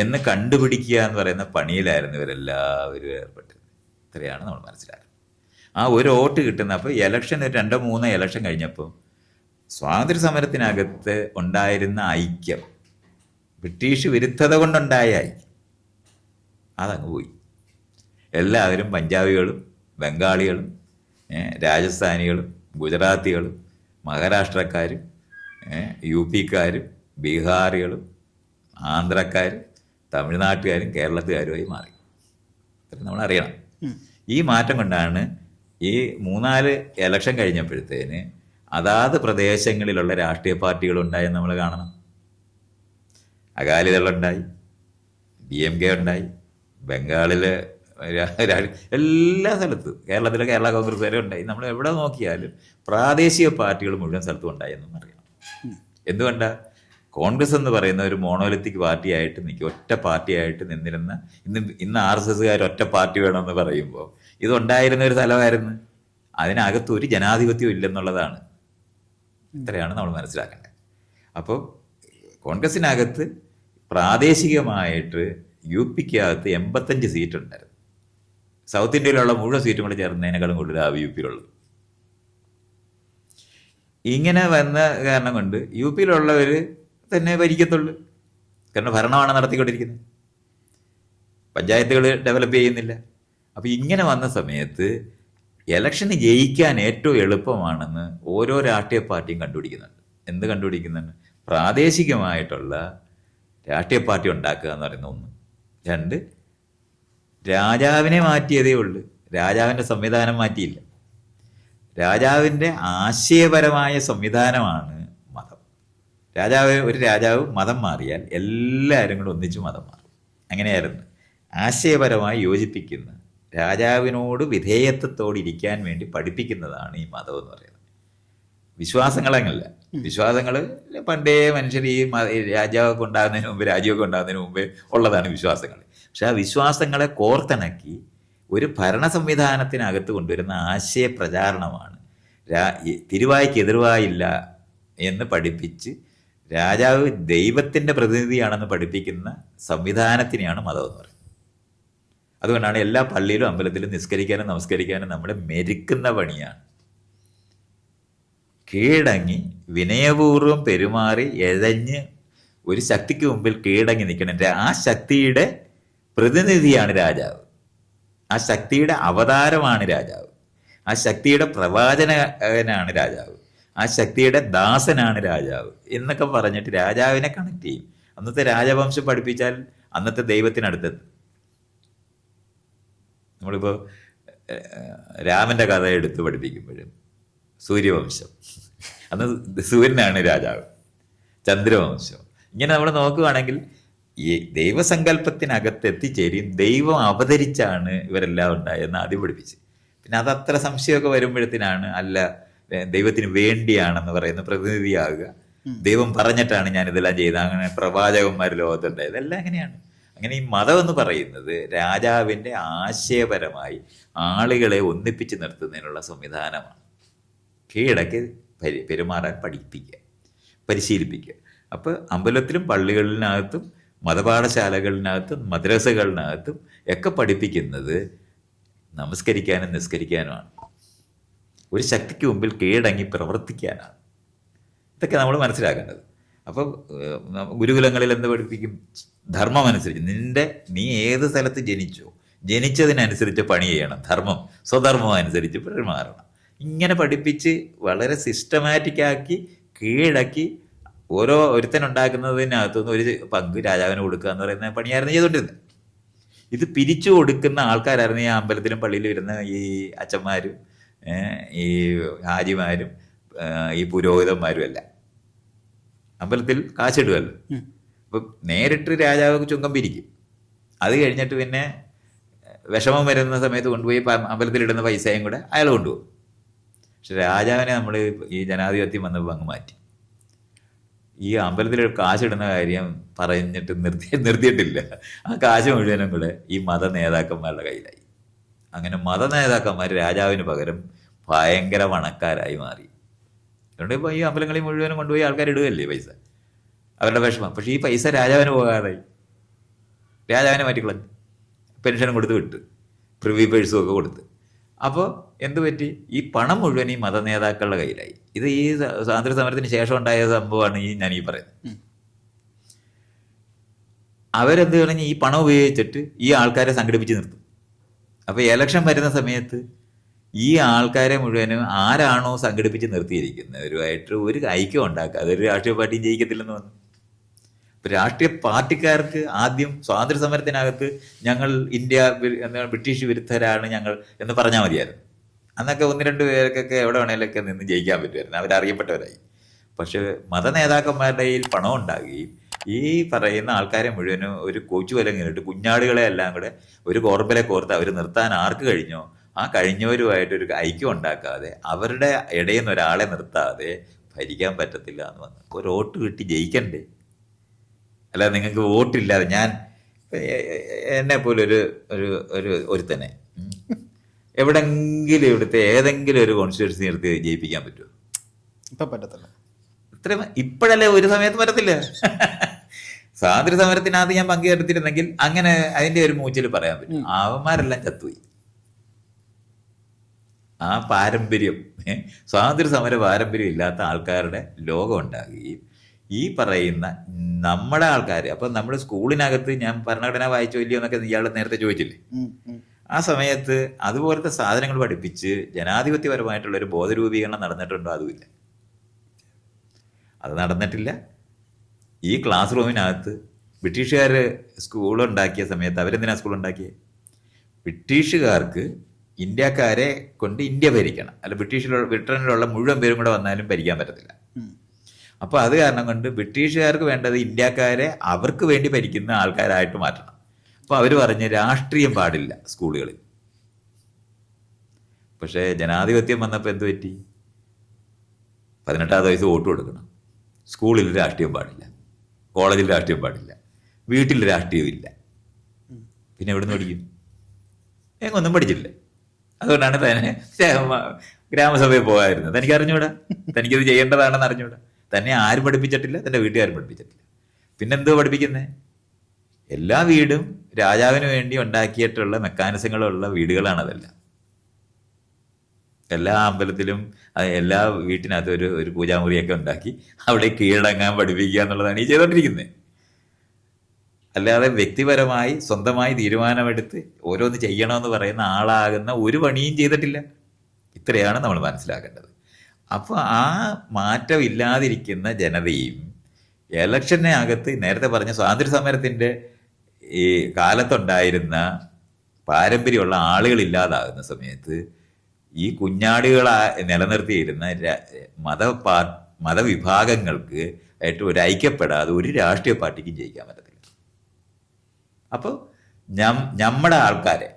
എന്ന് കണ്ടുപിടിക്കുക എന്ന് പറയുന്ന പണിയിലായിരുന്നു ഇവരെല്ലാവരും ഏർപ്പെട്ടത്. ഇത്രയാണ് നമ്മൾ മനസ്സിലാക്കുന്നത്. ആ ഒരു വോട്ട് കിട്ടുന്ന, അപ്പോൾ ഇലക്ഷൻ 2-3 ഇലക്ഷൻ കഴിഞ്ഞപ്പോൾ സ്വാതന്ത്ര്യ സമരത്തിനകത്ത് ഉണ്ടായിരുന്ന ഐക്യം, ബ്രിട്ടീഷ് വിരുദ്ധത കൊണ്ടുണ്ടായ ഐക്യം, അതങ്ങ് പോയി. എല്ലാവരും പഞ്ചാബികളും ബംഗാളികളും രാജസ്ഥാനികളും ഗുജറാത്തികളും മഹാരാഷ്ട്രക്കാരും UP-ക്കാരും ബീഹാറികളും ആന്ധ്രക്കാരും തമിഴ്നാട്ടുകാരും കേരളത്തുകാരുമായി മാറി. ഇത്രയും നമ്മളറിയണം. ഈ മാറ്റം കൊണ്ടാണ് ഈ 3-4 ഇലക്ഷൻ കഴിഞ്ഞപ്പോഴത്തേന് അതാത് പ്രദേശങ്ങളിലുള്ള രാഷ്ട്രീയ പാർട്ടികളുണ്ടായെന്ന് നമ്മൾ കാണണം. അകാലിദളുണ്ടായി, DMK ഉണ്ടായി, ബംഗാളിലെ എല്ലാ സ്ഥലത്തും, കേരളത്തിലെ കേരള കോൺഗ്രസ് വരെ ഉണ്ടായി. നമ്മൾ എവിടെ നോക്കിയാലും പ്രാദേശിക പാർട്ടികൾ മുഴുവൻ സ്ഥലത്തും ഉണ്ടായി എന്നും അറിയണം. എന്തുകൊണ്ടാണ്? കോൺഗ്രസ് എന്ന് പറയുന്ന ഒരു മോണോലിത്തിക് പാർട്ടിയായിട്ട് നിൽക്കും, ഒറ്റ പാർട്ടിയായിട്ട് നിന്നിരുന്ന, ഇന്ന് RSSകാർ ഒറ്റ പാർട്ടി വേണമെന്ന് പറയുമ്പോൾ ഇതുണ്ടായിരുന്ന ഒരു സ്ഥലമായിരുന്നു. അതിനകത്ത് ഒരു ജനാധിപത്യവും ഇല്ലെന്നുള്ളതാണ്. ഇത്രയാണ് നമ്മൾ മനസ്സിലാക്കേണ്ടത്. അപ്പോൾ കോൺഗ്രസിനകത്ത് പ്രാദേശികമായിട്ട് UP-ക്കകത്ത് 85 സീറ്റ് ഉണ്ടായിരുന്നു. സൗത്ത് ഇന്ത്യയിലുള്ള മുഴുവൻ സീറ്റും കൂടെ ചേർന്നതിനേക്കാളും കൂടുതൽ UP-യിലുള്ളത്. ഇങ്ങനെ വന്ന കാരണം കൊണ്ട് UP-യിലുള്ളവർ തന്നെ ഭരിക്കത്തുള്ളൂ. കാരണം ഭരണമാണ് നടത്തിക്കൊണ്ടിരിക്കുന്നത്, പഞ്ചായത്തുകൾ ഡെവലപ്പ് ചെയ്യുന്നില്ല. അപ്പോൾ ഇങ്ങനെ വന്ന സമയത്ത് ഇലക്ഷന് ജയിക്കാൻ ഏറ്റവും എളുപ്പമാണെന്ന് ഓരോ രാഷ്ട്രീയ പാർട്ടിയും കണ്ടുപിടിക്കുന്നുണ്ട്. എന്ത് കണ്ടുപിടിക്കുന്നുണ്ട്? പ്രാദേശികമായിട്ടുള്ള രാഷ്ട്രീയ പാർട്ടി ഉണ്ടാക്കുക എന്ന് പറയുന്ന ഒന്ന്. 2, രാജാവിനെ മാറ്റിയതേ ഉള്ളൂ, രാജാവിൻ്റെ സംവിധാനം മാറ്റിയില്ല. രാജാവിൻ്റെ ആശയപരമായ സംവിധാനമാണ് മതം. ഒരു രാജാവ് മതം മാറിയാൽ എല്ലാവരും കൂടെ ഒന്നിച്ച് മതം മാറും. അങ്ങനെയായിരുന്നു. ആശയപരമായി യോജിപ്പിക്കുന്ന, രാജാവിനോട് വിധേയത്വത്തോടെ ഇരിക്കാൻ വേണ്ടി പഠിപ്പിക്കുന്നതാണ് ഈ മതം എന്ന് പറയുന്നത്. വിശ്വാസങ്ങളങ്ങല്ല. വിശ്വാസങ്ങൾ പണ്ടേ മനുഷ്യർ ഈ രാജാവൊക്കെ ഉണ്ടാകുന്നതിന് മുമ്പ്, രാജ്യമൊക്കെ ഉണ്ടാകുന്നതിന് മുമ്പേ ഉള്ളതാണ് വിശ്വാസങ്ങൾ. പക്ഷെ ആ വിശ്വാസങ്ങളെ കോർത്തിണക്കി ഒരു ഭരണ സംവിധാനത്തിനകത്ത് കൊണ്ടുവരുന്ന ആശയ പ്രചാരണമാണ്. തിരുവായ്ക്ക് എതിർവായില്ല എന്ന് പഠിപ്പിച്ച് രാജാവ് ദൈവത്തിൻ്റെ പ്രതിനിധിയാണെന്ന് പഠിപ്പിക്കുന്ന സംവിധാനത്തിനെയാണ് മതം എന്ന് പറയുന്നത്. അതുകൊണ്ടാണ് എല്ലാ പള്ളിയിലും അമ്പലത്തിലും നിസ്കരിക്കാനും നമസ്കരിക്കാനും നമ്മളെ മെരുക്കുന്ന പണിയാണ്. കീഴടങ്ങി വിനയപൂർവ്വം പെരുമാറി എഴഞ്ഞ് ഒരു ശക്തിക്ക് മുമ്പിൽ കീഴടങ്ങി നിൽക്കണം. ആ ശക്തിയുടെ പ്രതിനിധിയാണ് രാജാവ്, ആ ശക്തിയുടെ അവതാരമാണ് രാജാവ്, ആ ശക്തിയുടെ പ്രവാചകനാണ് രാജാവ്, ആ ശക്തിയുടെ ദാസനാണ് രാജാവ് എന്നൊക്കെ പറഞ്ഞിട്ട് രാജാവിനെ കണക്ട് ചെയ്യും. അന്നത്തെ രാജവംശം പഠിപ്പിച്ചാൽ അന്നത്തെ ദൈവത്തിനടുത്തെത്തും. നമ്മളിപ്പോൾ രാമൻ്റെ കഥ എടുത്ത് പഠിപ്പിക്കുമ്പോഴും സൂര്യവംശം, അന്ന് സൂര്യനാണ് രാജാവ്, ചന്ദ്രവംശം, ഇങ്ങനെ നമ്മൾ നോക്കുകയാണെങ്കിൽ ഈ ദൈവസങ്കല്പത്തിനകത്ത് എത്തിച്ചേരും. ദൈവം അവതരിച്ചാണ് ഇവരെല്ലാം ഉണ്ടായെന്ന് ആദ്യം പഠിപ്പിച്ച്. പിന്നെ അതത്ര സംശയമൊക്കെ വരുമ്പോഴത്തേനാണ് അല്ല ദൈവത്തിന് വേണ്ടിയാണെന്ന് പറയുന്ന പ്രതിനിധിയാകുക, ദൈവം പറഞ്ഞിട്ടാണ് ഞാൻ ഇതെല്ലാം ചെയ്തത്, അങ്ങനെ പ്രവാചകന്മാർ ലോകത്തുണ്ടായത്, എല്ലാം അങ്ങനെയാണ്. അങ്ങനെ ഈ മതം എന്ന് പറയുന്നത് രാജാവിൻ്റെ ആശയപരമായി ആളുകളെ ഒന്നിപ്പിച്ച് നിർത്തുന്നതിനുള്ള സംവിധാനമാണ്. കീഴടക്കി പെരുമാറാൻ പഠിപ്പിക്കുക, പരിശീലിപ്പിക്കുക. അപ്പോൾ അമ്പലത്തിലും പള്ളികളിനകത്തും മതപാഠശാലകളിനകത്തും മദ്രസകളിനകത്തും ഒക്കെ പഠിപ്പിക്കുന്നത് നമസ്കരിക്കാനും നിസ്കരിക്കാനുമാണ്, ഒരു ശക്തിക്ക് മുമ്പിൽ കീഴടങ്ങി പ്രവർത്തിക്കാനാണ്. ഇതൊക്കെ നമ്മൾ മനസ്സിലാക്കേണ്ടത്. അപ്പോൾ ഗുരുകുലങ്ങളിൽ എന്ത് പഠിപ്പിക്കും? ധർമ്മം അനുസരിച്ച് നീ ഏത് സ്ഥലത്ത് ജനിച്ചോ ജനിച്ചതിനനുസരിച്ച് പണി ചെയ്യണം, ധർമ്മം സ്വധർമ്മം അനുസരിച്ച് പെരുമാറണം. ഇങ്ങനെ പഠിപ്പിച്ച് വളരെ സിസ്റ്റമാറ്റിക്കാക്കി കീഴടക്കി ഓരോ ഒരുത്തനുണ്ടാക്കുന്നതിനകത്തുനിന്ന് ഒരു പങ്ക് രാജാവിന് കൊടുക്കുക എന്ന് പറയുന്ന പണിയായിരുന്നു ചെയ്തുകൊണ്ടിരുന്നത്. ഇത് പിരിച്ചു കൊടുക്കുന്ന ആൾക്കാരായിരുന്നു ഈ അമ്പലത്തിലും പള്ളിയിലും ഇരുന്ന ഈ അച്ഛന്മാരും ഈ ഹാജിമാരും ഈ പുരോഹിതന്മാരും എല്ലാം. അമ്പലത്തിൽ കാശിടുമല്ലോ, അപ്പം നേരിട്ട് രാജാവ് ചുങ്കം പിരിക്കും. അത് കഴിഞ്ഞിട്ട് പിന്നെ വിഷമം വരുന്ന സമയത്ത് കൊണ്ടുപോയി അമ്പലത്തിലിടുന്ന പൈസയും കൂടെ അയാൾ കൊണ്ടുപോകും. പക്ഷെ രാജാവിനെ നമ്മൾ ഈ ജനാധിപത്യം വന്നപ്പോൾ അങ്ങ് മാറ്റി. ഈ അമ്പലത്തിൽ കാശിടുന്ന കാര്യം പറഞ്ഞിട്ട് നിർത്തിയിട്ടില്ല. ആ കാശ് മുഴുവനും കൂടെ ഈ മത നേതാക്കന്മാരുടെ കയ്യിലായി. അങ്ങനെ മത നേതാക്കന്മാർ രാജാവിന് പകരം ഭയങ്കര പണക്കാരായി മാറി. അതുകൊണ്ട് ഇപ്പോൾ ഈ അമ്പലങ്ങളിൽ മുഴുവനും കൊണ്ടുപോയി ആൾക്കാർ ഇടുകയല്ലേ പൈസ, അവരുടെ വിഷമം. പക്ഷേ ഈ പൈസ രാജാവിന് പോകാതായി, രാജാവിനെ മാറ്റിക്കളഞ്ഞു, പെൻഷനും കൊടുത്ത് വിട്ട്, പ്രിവി പേഴ്സും ഒക്കെ കൊടുത്ത്. അപ്പോൾ എന്ത് പറ്റി? ഈ പണം മുഴുവൻ ഈ മത നേതാക്കളുടെ കയ്യിലായി. ഇത് ഈ സ്വാതന്ത്ര്യ സമരത്തിന് ശേഷം ഉണ്ടായ സംഭവമാണ് ഞാൻ ഈ പറയുന്നത്. അവരെന്ത് പറഞ്ഞാൽ ഈ പണം ഉപയോഗിച്ചിട്ട് ഈ ആൾക്കാരെ സംഘടിപ്പിച്ച് നിർത്തും. അപ്പോൾ എലക്ഷൻ വരുന്ന സമയത്ത് ഈ ആൾക്കാരെ മുഴുവനും ആരാണോ സംഘടിപ്പിച്ച് നിർത്തിയിരിക്കുന്നവരുമായിട്ട് ഒരു ഐക്യം ഉണ്ടാക്കുക. അതൊരു രാഷ്ട്രീയ പാർട്ടിയും ജയിക്കത്തില്ലെന്ന് വന്നു. ഇപ്പം രാഷ്ട്രീയ പാർട്ടിക്കാർക്ക് ആദ്യം സ്വാതന്ത്ര്യ സമരത്തിനകത്ത് ഞങ്ങൾ എന്താണ് ബ്രിട്ടീഷ് വിരുദ്ധരാണ് ഞങ്ങൾ എന്ന് പറഞ്ഞാൽ മതിയായിരുന്നു. അന്നൊക്കെ 1-2 പേർക്കൊക്കെ എവിടെ വേണേലൊക്കെ നിന്ന് ജയിക്കാൻ പറ്റുമായിരുന്നു, അവരറിയപ്പെട്ടവരായി. പക്ഷേ മത നേതാക്കന്മാരുടെ കയ്യിൽ പണം ഉണ്ടാകുകയും ഈ പറയുന്ന ആൾക്കാരെ മുഴുവനും ഒരു കോച്ചു വില കീറിട്ട് കുഞ്ഞാടുകളെ എല്ലാം കൂടെ ഒരു കോർബലെ കോർത്ത് അവർ നിർത്താൻ ആർക്ക് കഴിഞ്ഞോ ആ കഴിഞ്ഞവരുമായിട്ടൊരു ഐക്യം ഉണ്ടാക്കാതെ അവരുടെ ഇടയിൽ നിന്ന് ഒരാളെ നിർത്താതെ ഭരിക്കാൻ പറ്റത്തില്ല എന്ന് വന്നു. ഒരു വോട്ട് കിട്ടി ജയിക്കണ്ടേ? അല്ലാതെ നിങ്ങൾക്ക് വോട്ടില്ലാതെ ഞാൻ എന്നെ പോലെ ഒരുത്തനെ എവിടെങ്കിലും ഇവിടുത്തെ ഏതെങ്കിലും ഒരു കോൺസ്റ്റിറ്റ്യൂൻസി നിർത്തി ജയിപ്പിക്കാൻ പറ്റുമോ? ഇപ്പം പറ്റത്തില്ല. ഇത്രയും ഇപ്പോഴല്ലേ, ഒരു സമയത്ത് പറ്റത്തില്ല. സ്വാതന്ത്ര്യ സമരത്തിനകത്ത് ഞാൻ പങ്കെടുത്തിരുന്നെങ്കിൽ അങ്ങനെ അതിൻ്റെ ഒരു മൂച്ചിൽ പറയാൻ പറ്റും. അവന്മാരെല്ലാം ചത്തുപോയി. ആ പാരമ്പര്യം, സ്വാതന്ത്ര്യ സമര പാരമ്പര്യം ഇല്ലാത്ത ആൾക്കാരുടെ ലോകം ഉണ്ടാകുകയും ഈ പറയുന്ന നമ്മുടെ ആൾക്കാർ, അപ്പം നമ്മുടെ സ്കൂളിനകത്ത് ഞാൻ ഭരണഘടന വായിച്ചോ ഇല്ലയോ എന്നൊക്കെ ഇയാൾ നേരത്തെ ചോദിച്ചില്ലേ, ആ സമയത്ത് അതുപോലത്തെ സാധനങ്ങൾ പഠിപ്പിച്ച് ജനാധിപത്യപരമായിട്ടുള്ളൊരു ബോധരൂപീകരണം നടന്നിട്ടുണ്ടോ? അതുമില്ല, അത് നടന്നിട്ടില്ല. ഈ ക്ലാസ് റൂമിനകത്ത് ബ്രിട്ടീഷുകാർ സ്കൂളുണ്ടാക്കിയ സമയത്ത് അവരെന്തിനാണ് സ്കൂളുണ്ടാക്കിയത്? ബ്രിട്ടീഷുകാർക്ക് ഇന്ത്യക്കാരെ കൊണ്ട് ഇന്ത്യ ഭരിക്കണം, അല്ല ബ്രിട്ടനിലുള്ള മുഴുവൻ പേരും കൂടെ വന്നാലും ഭരിക്കാൻ പറ്റത്തില്ല. അപ്പോൾ അത് കാരണം കൊണ്ട് ബ്രിട്ടീഷുകാർക്ക് വേണ്ടത് ഇന്ത്യക്കാരെ അവർക്ക് വേണ്ടി ഭരിക്കുന്ന ആൾക്കാരായിട്ട് മാറ്റണം. അപ്പോൾ അവർ പറഞ്ഞ് രാഷ്ട്രീയം പാടില്ല സ്കൂളുകളിൽ. പക്ഷേ ജനാധിപത്യം വന്നപ്പോൾ എന്ത് പറ്റി? 18ാമത്തെ വയസ്സ് വോട്ട് കൊടുക്കണം, സ്കൂളിൽ രാഷ്ട്രീയം പാടില്ല, കോളേജിൽ രാഷ്ട്രീയം പാടില്ല, വീട്ടിൽ രാഷ്ട്രീയമില്ല. പിന്നെ എവിടെ നിന്ന് പഠിക്കും? എങ്ങൊന്നും പഠിച്ചില്ല. അതുകൊണ്ടാണ് തന്നെ ഗ്രാമസഭയിൽ പോകാതിരുന്നത്. തനിക്ക് അറിഞ്ഞൂടാ, തനിക്കത് ചെയ്യേണ്ടതാണെന്ന് അറിഞ്ഞൂടാ. തന്നെ ആരും പഠിപ്പിച്ചിട്ടില്ല, തൻ്റെ വീട്ടുകാരും പഠിപ്പിച്ചിട്ടില്ല. പിന്നെന്തോ പഠിപ്പിക്കുന്നത്? എല്ലാ വീടും രാജാവിന് വേണ്ടി ഉണ്ടാക്കിയിട്ടുള്ള മെക്കാനിസങ്ങളുള്ള വീടുകളാണതെല്ലാം. എല്ലാ അമ്പലത്തിലും എല്ലാ വീട്ടിനകത്തും ഒരു പൂജാമുറിയൊക്കെ ഉണ്ടാക്കി അവിടെ കീഴടങ്ങാൻ പഠിപ്പിക്കുക എന്നുള്ളതാണ് ഈ ചെയ്തുകൊണ്ടിരിക്കുന്നത്. അല്ലാതെ വ്യക്തിപരമായി സ്വന്തമായി തീരുമാനമെടുത്ത് ഓരോന്ന് ചെയ്യണമെന്ന് പറയുന്ന ആളാകുന്ന ഒരു പണിയും ചെയ്തിട്ടില്ല. ഇത്രയാണ് നമ്മൾ മനസ്സിലാക്കേണ്ടത്. അപ്പോൾ ആ മാറ്റം ഇല്ലാതിരിക്കുന്ന ജനതയും ഇലക്ഷനകത്ത് നേരത്തെ പറഞ്ഞ സ്വാതന്ത്ര്യ സമരത്തിൻ്റെ ഈ കാലത്തുണ്ടായിരുന്ന പാരമ്പര്യമുള്ള ആളുകളില്ലാതാകുന്ന സമയത്ത് ഈ കുഞ്ഞാടുകളെ നിലനിർത്തിയിരുന്ന മതവിഭാഗങ്ങൾക്ക് ആയിട്ട് ഒരു ഐക്യപ്പെടാതെ ഒരു രാഷ്ട്രീയ പാർട്ടിക്കും ജയിക്കാൻ പറ്റത്തില്ല. അപ്പോൾ നമ്മുടെ ആൾക്കാരെ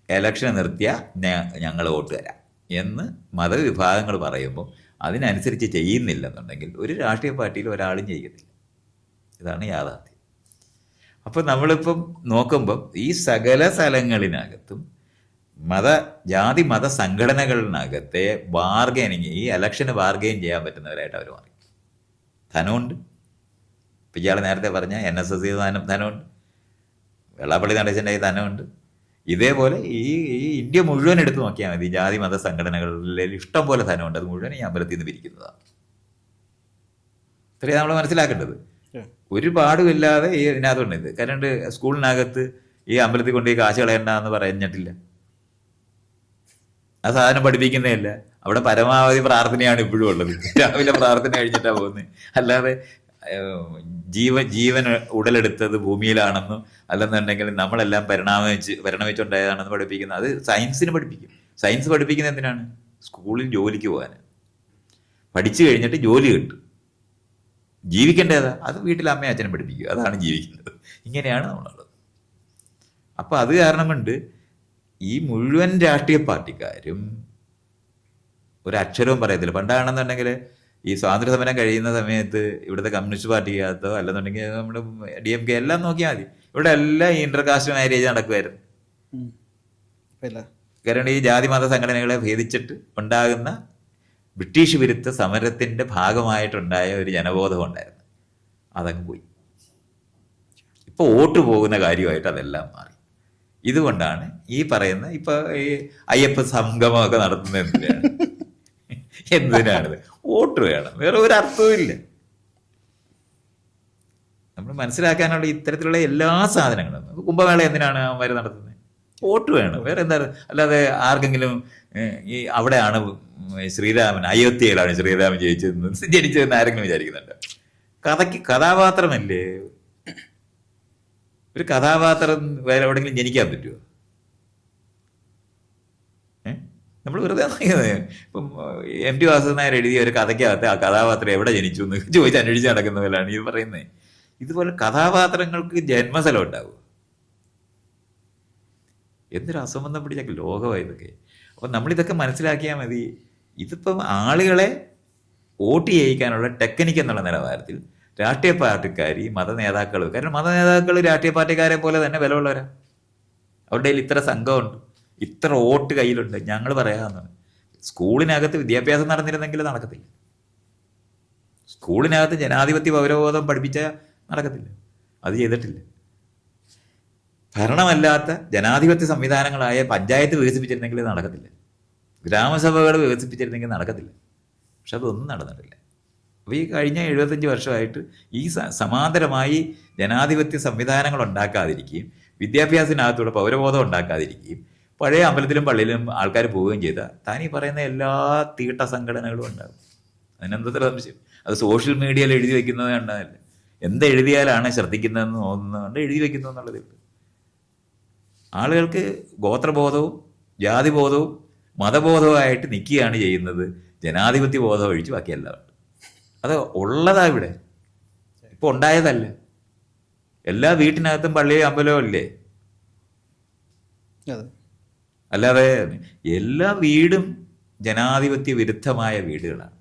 ഇലക്ഷൻ നിർത്തിയാൽ ഞങ്ങൾ വോട്ട് തരാം എന്ന് മതവിഭാഗങ്ങൾ പറയുമ്പോൾ അതിനനുസരിച്ച് ചെയ്യുന്നില്ലെന്നുണ്ടെങ്കിൽ ഒരു രാഷ്ട്രീയ പാർട്ടിയിൽ ഒരാളും ജയിക്കത്തില്ല. ഇതാണ് യാഥാർത്ഥ്യം. അപ്പോൾ നമ്മളിപ്പം നോക്കുമ്പം ഈ സകല സ്ഥലങ്ങളിനകത്തും ജാതി മത സംഘടനകളിനകത്തെ ബാർഗൈനിങ്, ഈ ഇലക്ഷന് ബാർഗെയിൻ ചെയ്യാൻ പറ്റുന്നവരായിട്ട് അവർ മാറി. ധനമുണ്ട്. ഇപ്പം ഇയാൾ നേരത്തെ പറഞ്ഞ NSS ധനമുണ്ട്, വെള്ളാപ്പള്ളി നടേശൻ്റെ ധനമുണ്ട്. ഇതേപോലെ ഈ ഇന്ത്യ മുഴുവൻ എടുത്ത് നോക്കിയാൽ മതി, ജാതി മത സംഘടനകളിൽ ഇഷ്ടം പോലെ ധനമുണ്ട്. അത് മുഴുവൻ ഈ അമ്പലത്തിൽ നിന്ന് പിരിക്കുന്നതാണ്. ഇത്രയും നമ്മൾ മനസ്സിലാക്കേണ്ടത്. ഒരു പാടുമില്ലാതെ ഈ ഇതിനകത്തുണ്ട് ഇത്. കാരണം സ്കൂളിനകത്ത് ഈ അമ്പലത്തിൽ കൊണ്ട് ഈ കാശ് കളയണ്ട എന്ന് പറഞ്ഞിട്ടില്ല. ആ സാധനം പഠിപ്പിക്കുന്നതല്ല. അവിടെ പരമാവധി പ്രാർത്ഥനയാണ് ഇപ്പോഴും ഉള്ളത്. രാവിലെ പ്രാർത്ഥന കഴിഞ്ഞിട്ടാണ് പോകുന്നത്. അല്ലാതെ ജീവൻ ഉടലെടുത്തത് ഭൂമിയിലാണെന്നും അല്ലെന്നുണ്ടെങ്കിൽ നമ്മളെല്ലാം പരിണമിച്ചുണ്ടായതാണെന്ന് പഠിപ്പിക്കുന്നത്. അത് സയൻസിന് പഠിപ്പിക്കും. സയൻസ് പഠിപ്പിക്കുന്നത് എന്തിനാണ്? സ്കൂളിൽ ജോലിക്ക് പോകാൻ. പഠിച്ചു കഴിഞ്ഞിട്ട് ജോലി കിട്ടും. ജീവിക്കേണ്ടതാ അത് വീട്ടിൽ അമ്മയും അച്ഛനും പഠിപ്പിക്കുക. അതാണ് ജീവിക്കുന്നത്. ഇങ്ങനെയാണ് നമ്മളുള്ളത്. അപ്പോൾ അത് കാരണം കൊണ്ട് ഈ മുഴുവൻ രാഷ്ട്രീയ പാർട്ടിക്കാരും ഒരക്ഷരവും പറയത്തില്ല. പണ്ടാണെന്നുണ്ടെങ്കിൽ ഈ സ്വാതന്ത്ര്യ സമരം കഴിയുന്ന സമയത്ത് ഇവിടുത്തെ കമ്മ്യൂണിസ്റ്റ് പാർട്ടിക്കകത്തോ അല്ലെന്നുണ്ടെങ്കിൽ നമ്മുടെ DMK എല്ലാം നോക്കിയാൽ മതി, ഇവിടെ എല്ലാം ഇന്റർകാസ്റ്റ് മാരേജ് നടക്കുമായിരുന്നു. ഇല്ല. കാരണം ഈ ജാതി മത സംഘടനകളെ ഭേദിച്ചിട്ട് ഉണ്ടാകുന്ന ബ്രിട്ടീഷ് വിരുദ്ധ സമരത്തിന്റെ ഭാഗമായിട്ടുണ്ടായ ഒരു ജനബോധം ഉണ്ടായിരുന്നു, അതങ്ങ് പോയി. ഇപ്പൊ വോട്ട് പോകുന്ന കാര്യമായിട്ട് അതെല്ലാം മാറി. ഇതുകൊണ്ടാണ് ഈ പറയുന്ന ഇപ്പൊ ഈ അയ്യപ്പ സംഗമമൊക്കെ നടത്തുന്നത് എന്തിനാണിത്? വോട്ട് വേണം, വേറെ ഒരു അർത്ഥവും ഇല്ല. നമ്മൾ മനസ്സിലാക്കാനുള്ള ഇത്തരത്തിലുള്ള എല്ലാ സാധനങ്ങളും. കുംഭമേള എന്തിനാണ് അവന്മാർ നടത്തുന്നത്? വോട്ട് വേണം, വേറെ എന്താണ്? അല്ലാതെ ആർക്കെങ്കിലും ഈ അവിടെയാണ് ശ്രീരാമൻ, അയോധ്യയിലാണ് ശ്രീരാമൻ ജനിച്ചതെന്ന് ആരെങ്കിലും വിചാരിക്കുന്നുണ്ട്? കഥാപാത്രമല്ലേ. ഒരു കഥാപാത്രം വേറെ എവിടെയെങ്കിലും ജനിക്കാൻ പറ്റുമോ? നമ്മൾ വെറുതെ ഇപ്പം MT വാസുദേവൻ നായർ എഴുതിയ ഒരു കഥയ്ക്കകത്ത് ആ കഥാപാത്രം എവിടെ ജനിച്ചു എന്ന് ചോദിച്ച് അന്വേഷിച്ച് നടക്കുന്ന പോലെയാണ് ഇത് പറയുന്നത്. ഇതുപോലെ കഥാപാത്രങ്ങൾക്ക് ജന്മസ്ഥലം ഉണ്ടാവും. എന്തൊരു അസംബന്ധം പിടിച്ച ലോകമാണ് ഇതൊക്കെ. അപ്പം നമ്മളിതൊക്കെ മനസ്സിലാക്കിയാൽ മതി. ഇതിപ്പം ആളുകളെ വോട്ട് ചെയ്യിക്കാനുള്ള ടെക്നിക്ക് എന്നുള്ള നിലവാരത്തിൽ രാഷ്ട്രീയ പാർട്ടിക്കാർ, ഈ മത നേതാക്കൾ, കാരണം മത നേതാക്കൾ രാഷ്ട്രീയ പാർട്ടിക്കാരെ പോലെ തന്നെ വിലയുള്ളവരാണ്. അവരുടെ കയ്യിൽ ഇത്ര സംഘമുണ്ട്, ഇത്ര വോട്ട് കയ്യിലുണ്ട്. ഞങ്ങൾ പറയാമെന്നാണ്. സ്കൂളിനകത്ത് വിദ്യാഭ്യാസം നടന്നിരുന്നെങ്കിൽ നടക്കത്തില്ല. സ്കൂളിനകത്ത് ജനാധിപത്യ പൗരബോധം പഠിപ്പിച്ചാൽ നടക്കത്തില്ല. അത് ചെയ്തിട്ടില്ല. ഭരണമല്ലാത്ത ജനാധിപത്യ സംവിധാനങ്ങളായ പഞ്ചായത്ത് വികസിപ്പിച്ചിരുന്നെങ്കിൽ നടക്കത്തില്ല. ഗ്രാമസഭകൾ വികസിപ്പിച്ചിരുന്നെങ്കിൽ നടക്കത്തില്ല. പക്ഷെ അതൊന്നും നടന്നിട്ടില്ല. അപ്പോൾ ഈ കഴിഞ്ഞ 75 വർഷമായിട്ട് ഈ സമാന്തരമായി ജനാധിപത്യ സംവിധാനങ്ങൾ ഉണ്ടാക്കാതിരിക്കുകയും വിദ്യാഭ്യാസത്തിനകത്തൂടെ പൗരബോധം ഉണ്ടാക്കാതിരിക്കുകയും പഴയ അമ്പലത്തിലും പള്ളിയിലും ആൾക്കാർ പോവുകയും ചെയ്താൽ താൻ ഈ പറയുന്ന എല്ലാ തീട്ട സംഘടനകളും ഉണ്ടാകും. അതിനെന്തത്ര സംശയം? അത് സോഷ്യൽ മീഡിയയിൽ എഴുതി വെക്കുന്നത് കണ്ടതല്ല, എന്തെഴുതിയാലാണ് ശ്രദ്ധിക്കുന്നതെന്ന് തോന്നുന്നതുകൊണ്ട് എഴുതി വെക്കുന്നു എന്നുള്ളതുണ്ട്. ആളുകൾക്ക് ഗോത്രബോധവും ജാതിബോധവും മതബോധവുമായിട്ട് നിൽക്കുകയാണ് ചെയ്യുന്നത്. ജനാധിപത്യ ബോധം ഒഴിച്ച് ബാക്കിയെല്ലാം ഉണ്ട്. അത് ഉള്ളതാ ഇവിടെ, ഇപ്പോൾ ഉണ്ടായതല്ല. എല്ലാ വീട്ടിനകത്തും പള്ളിയും അമ്പലവും ഇല്ലേ? അല്ലാതെ എല്ലാ വീടും ജനാധിപത്യ വിരുദ്ധമായ വീടുകളാണ്.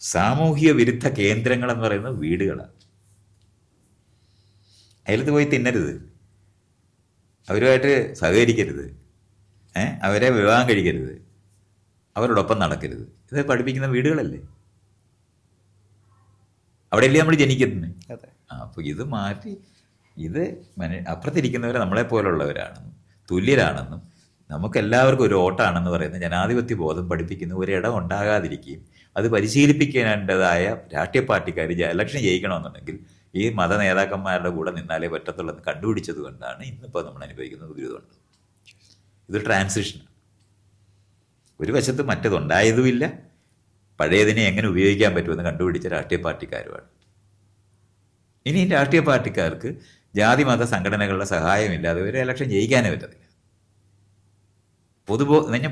സാമൂഹിക വിരുദ്ധ കേന്ദ്രങ്ങൾ എന്ന് പറയുന്നത് വീടുകളാണ്. അതിലത്ത് പോയി തിന്നരുത്, അവരുമായിട്ട് സഹകരിക്കരുത്, അവരെ വിവാഹം കഴിക്കരുത്, അവരോടൊപ്പം നടക്കരുത്. ഇത് പഠിപ്പിക്കുന്ന വീടുകളല്ലേ? അവിടെയല്ലേ നമ്മൾ ജനിക്കുന്നത്. അപ്പോൾ ഇത് മാറ്റി, ഇത് അപ്പുറത്തിരിക്കുന്നവരെ നമ്മളെപ്പോലുള്ളവരാണെന്നും തുല്യരാണെന്നും നമുക്കെല്ലാവർക്കും ഒരു വോട്ടാണെന്ന് പറയുന്ന ജനാധിപത്യ ബോധം പഠിപ്പിക്കുന്ന ഒരിടം ഉണ്ടാകാതിരിക്കുകയും അത് പരിശീലിപ്പിക്കേണ്ടതായ രാഷ്ട്രീയ പാർട്ടിക്കാർ ഇലക്ഷൻ ജയിക്കണമെന്നുണ്ടെങ്കിൽ ഈ മത നേതാക്കന്മാരുടെ കൂടെ നിന്നാലേ പറ്റത്തുള്ളതെന്ന് കണ്ടുപിടിച്ചത് കൊണ്ടാണ് ഇന്നിപ്പോൾ നമ്മൾ അനുഭവിക്കുന്നത് ദുരിതമുണ്ട്. ഇത് ട്രാൻസിഷനാണ്. ഒരു വശത്ത് മറ്റതുണ്ടായതുമില്ല, പഴയതിനെ എങ്ങനെ ഉപയോഗിക്കാൻ പറ്റുമെന്ന് കണ്ടുപിടിച്ച രാഷ്ട്രീയ പാർട്ടിക്കാരുമാണ്. ഇനി രാഷ്ട്രീയ പാർട്ടിക്കാർക്ക് ജാതി മത സംഘടനകളുടെ സഹായമില്ലാതെ ഒരു ഇലക്ഷൻ ജയിക്കാനേ പറ്റത്തില്ല.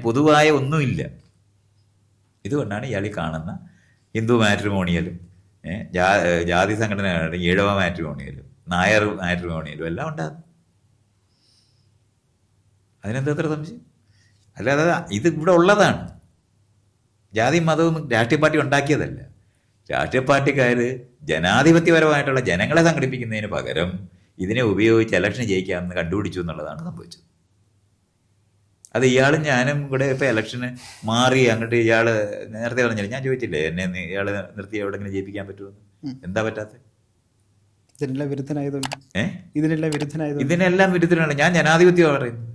പൊതുവായ ഒന്നുമില്ല. ഇതുകൊണ്ടാണ് ഇയാൾ കാണുന്ന ഹിന്ദു മാട്രിമോണിയലും ജാതി സംഘടനകളുടെ ഈഴവ മാട്രിമോണിയലും നായർ മാട്രിമോണിയലും എല്ലാം ഉണ്ടാകും. അതിനെന്തത്ര സംശയം? അല്ലാതെ ഇത് ഇവിടെ ഉള്ളതാണ്. ജാതി മതവും രാഷ്ട്രീയ പാർട്ടി ഉണ്ടാക്കിയതല്ല. രാഷ്ട്രീയ പാർട്ടിക്കാർ ജനാധിപത്യപരമായിട്ടുള്ള ജനങ്ങളെ സംഘടിപ്പിക്കുന്നതിന് പകരം ഇതിനെ ഉപയോഗിച്ച് ഇലക്ഷൻ ജയിക്കാമെന്ന് കണ്ടുപിടിച്ചു എന്നുള്ളതാണ് സംഭവിച്ചത്. അത് ഇയാളും ഞാനും കൂടെ ഇപ്പോൾ ഇലക്ഷന് മാറി അങ്ങോട്ട് ഇയാൾ നേരത്തെ പറഞ്ഞില്ല, ഞാൻ ചോദിച്ചില്ലേ എന്നെ ഇയാൾ നിർത്തി എവിടെങ്കിലും ജയിപ്പിക്കാൻ പറ്റുമെന്ന്? എന്താ പറ്റാത്ത? ഇതിനെല്ലാം വിരുദ്ധനായതുകൊണ്ട്. ഇതിനെല്ലാം വിരുദ്ധനാണ്. ഞാൻ ജനാധിപത്യമാണ് പറയുന്നത്.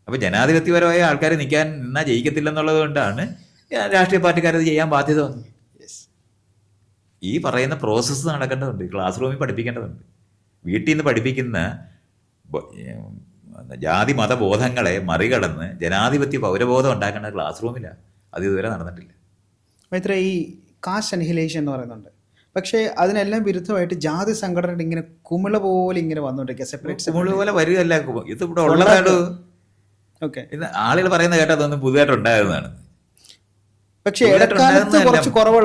അപ്പൊ ജനാധിപത്യപരമായ ആൾക്കാർ നിന്നാ ജയിക്കത്തില്ലെന്നുള്ളത് കൊണ്ടാണ് രാഷ്ട്രീയ പാർട്ടിക്കാരത് ചെയ്യാൻ ബാധ്യത വന്നത്. ഈ പറയുന്ന പ്രോസസ്സ് നടക്കേണ്ടതുണ്ട്. ക്ലാസ് റൂമിൽ പഠിപ്പിക്കേണ്ടതുണ്ട്. വീട്ടിൽ നിന്ന് പഠിപ്പിക്കുന്ന ജാതി മതബോധങ്ങളെ മറികടന്ന് ജനാധിപത്യ പൗരബോധം ഉണ്ടാക്കേണ്ട ക്ലാസ് റൂമിലാണ്. അത് ഇതുവരെ നടന്നിട്ടില്ല. ഇത്ര ഈ കാസ്റ്റ് അനിഹിലേഷൻ എന്ന് പറയുന്നുണ്ട്. പക്ഷേ അതിനെല്ലാം വിരുദ്ധമായിട്ട് ജാതി സംഘടന ഇങ്ങനെ കുമിള പോലെ ഇങ്ങനെ വന്നുകൊണ്ടിരിക്കുക. സെപ്പറേറ്റ് കുമിള പോലെ വരികയല്ല, ഇത് ഇവിടെ ഉള്ളതാണ്. ഓക്കെ, ഇത് ആളുകൾ പറയുന്ന കേട്ടതൊന്നും പുതുതായിട്ട് ഉണ്ടായതാണ്. പക്ഷേ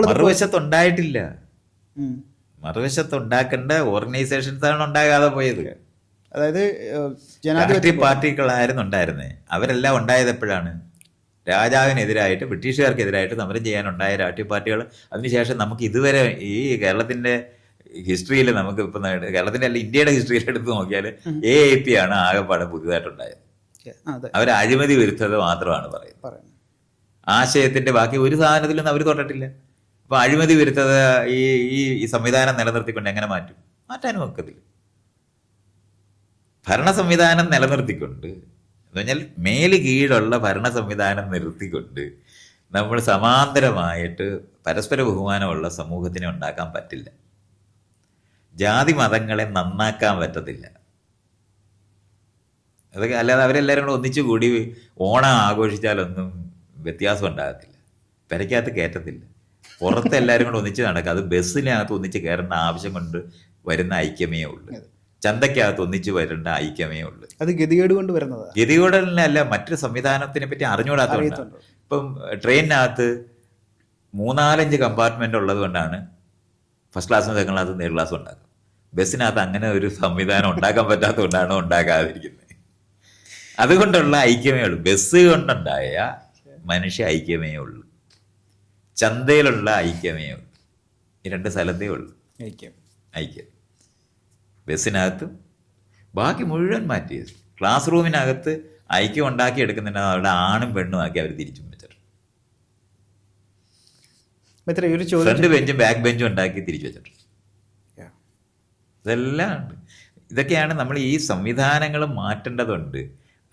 മറുവശത്തുണ്ടായിട്ടില്ല. മറുവശത്തുണ്ടാക്കേണ്ട ഓർഗനൈസേഷൻസ് ആണ് ഉണ്ടാകാതെ പോയത്. അതായത് രാഷ്ട്രീയ പാർട്ടികളായിരുന്നു ഉണ്ടായിരുന്നത്. അവരെല്ലാം ഉണ്ടായത് എപ്പോഴാണ്? രാജാവിനെതിരായിട്ട് ബ്രിട്ടീഷുകാർക്കെതിരായിട്ട് സമരം ചെയ്യാനുണ്ടായ രാഷ്ട്രീയ പാർട്ടികൾ. അതിനുശേഷം നമുക്ക് ഇതുവരെ ഈ കേരളത്തിൻ്റെ ഹിസ്റ്ററിയിൽ നമുക്ക് ഇപ്പം കേരളത്തിൻ്റെ അല്ല ഇന്ത്യയുടെ ഹിസ്റ്ററിയിൽ എടുത്ത് നോക്കിയാൽ AAP ആണ് ആകെപ്പാടെ പുതുതായിട്ടുണ്ടായത്. അവർ അഴിമതി വിരുദ്ധത മാത്രമാണ് പറയുന്നത്. ആശയത്തിന്റെ ബാക്കി ഒരു സാധനത്തിലൊന്നും അവർ തൊട്ടിട്ടില്ല. അപ്പൊ അഴിമതി വിരുദ്ധത ഈ സംവിധാനം നിലനിർത്തിക്കൊണ്ട് എങ്ങനെ മാറ്റാനും ഒക്കത്തില്ല. ഭരണ സംവിധാനം നിലനിർത്തിക്കൊണ്ട് എന്ന് പറഞ്ഞാൽ മേല് കീഴുള്ള ഭരണ സംവിധാനം നിർത്തിക്കൊണ്ട് നമ്മൾ സമാന്തരമായിട്ട് പരസ്പര ബഹുമാനമുള്ള സമൂഹത്തിനെ ഉണ്ടാക്കാൻ പറ്റില്ല. ജാതി മതങ്ങളെ നന്നാക്കാൻ പറ്റത്തില്ല. അതൊക്കെ അല്ലാതെ അവരെല്ലാവരും കൂടെ ഒന്നിച്ചു കൂടി ഓണം ആഘോഷിച്ചാലൊന്നും വ്യത്യാസം ഉണ്ടാകത്തില്ല. പെരയ്ക്കകത്ത് കയറ്റത്തില്ല. പുറത്ത് എല്ലാവരും കൂടെ ഒന്നിച്ച് നടക്കുക. അത് ബസ്സിനകത്ത് ഒന്നിച്ച് കയറേണ്ട ആവശ്യം കൊണ്ട് വരുന്ന ഐക്യമേ ഉള്ളൂ. ചന്തയ്ക്കകത്ത് ഒന്നിച്ച് വരേണ്ട ഐക്യമേ ഉള്ളൂ. അത് ഗതികേട് കൊണ്ട് വരുന്നത്. ഗതികേടല്ല, മറ്റൊരു സംവിധാനത്തിനെ പറ്റി അറിഞ്ഞുകൂടാത്തതുകൊണ്ടാണ്. ഇപ്പം ട്രെയിനിനകത്ത് 3-4 കമ്പാർട്ട്മെന്റ് ഉള്ളത് കൊണ്ടാണ് ഫസ്റ്റ് ക്ലാസ്സും സെക്കൻഡ് ക്ലാസ്സും തേർഡ് ക്ലാസ്സും ഉണ്ടാക്കും. ബസ്സിനകത്ത് അങ്ങനെ ഒരു സംവിധാനം ഉണ്ടാക്കാൻ പറ്റാത്തതുകൊണ്ടാണ് ഉണ്ടാക്കാതിരിക്കുന്നത്. അതുകൊണ്ടുള്ള ഐക്യമേ ഉള്ളൂ. ബസ് കൊണ്ടുണ്ടായ മനുഷ്യ ഐക്യമേ ഉള്ളൂ. ചന്തയിലുള്ള ഐക്യമേ ഉള്ളൂ. ഈ 2 സ്ഥലത്തേ ഉള്ളൂ ഐക്യം. ബസ്സിനകത്തും ബാക്കി മുഴുവൻ മാറ്റിയത്. ക്ലാസ് റൂമിനകത്ത് ഐക്യം ഉണ്ടാക്കി എടുക്കുന്നുണ്ട്. അവരുടെ ആണും പെണ്ണും ആക്കി അവർ തിരിച്ചും വെച്ചിട്ട് ഫ്രണ്ട് ബെഞ്ചും ബാക്ക് ബെഞ്ചും ഉണ്ടാക്കി തിരിച്ചു വെച്ചിട്ടുണ്ട്. ഇതെല്ലാം ഉണ്ട്. ഇതൊക്കെയാണ് നമ്മൾ ഈ സംവിധാനങ്ങൾ മാറ്റേണ്ടതുണ്ട്,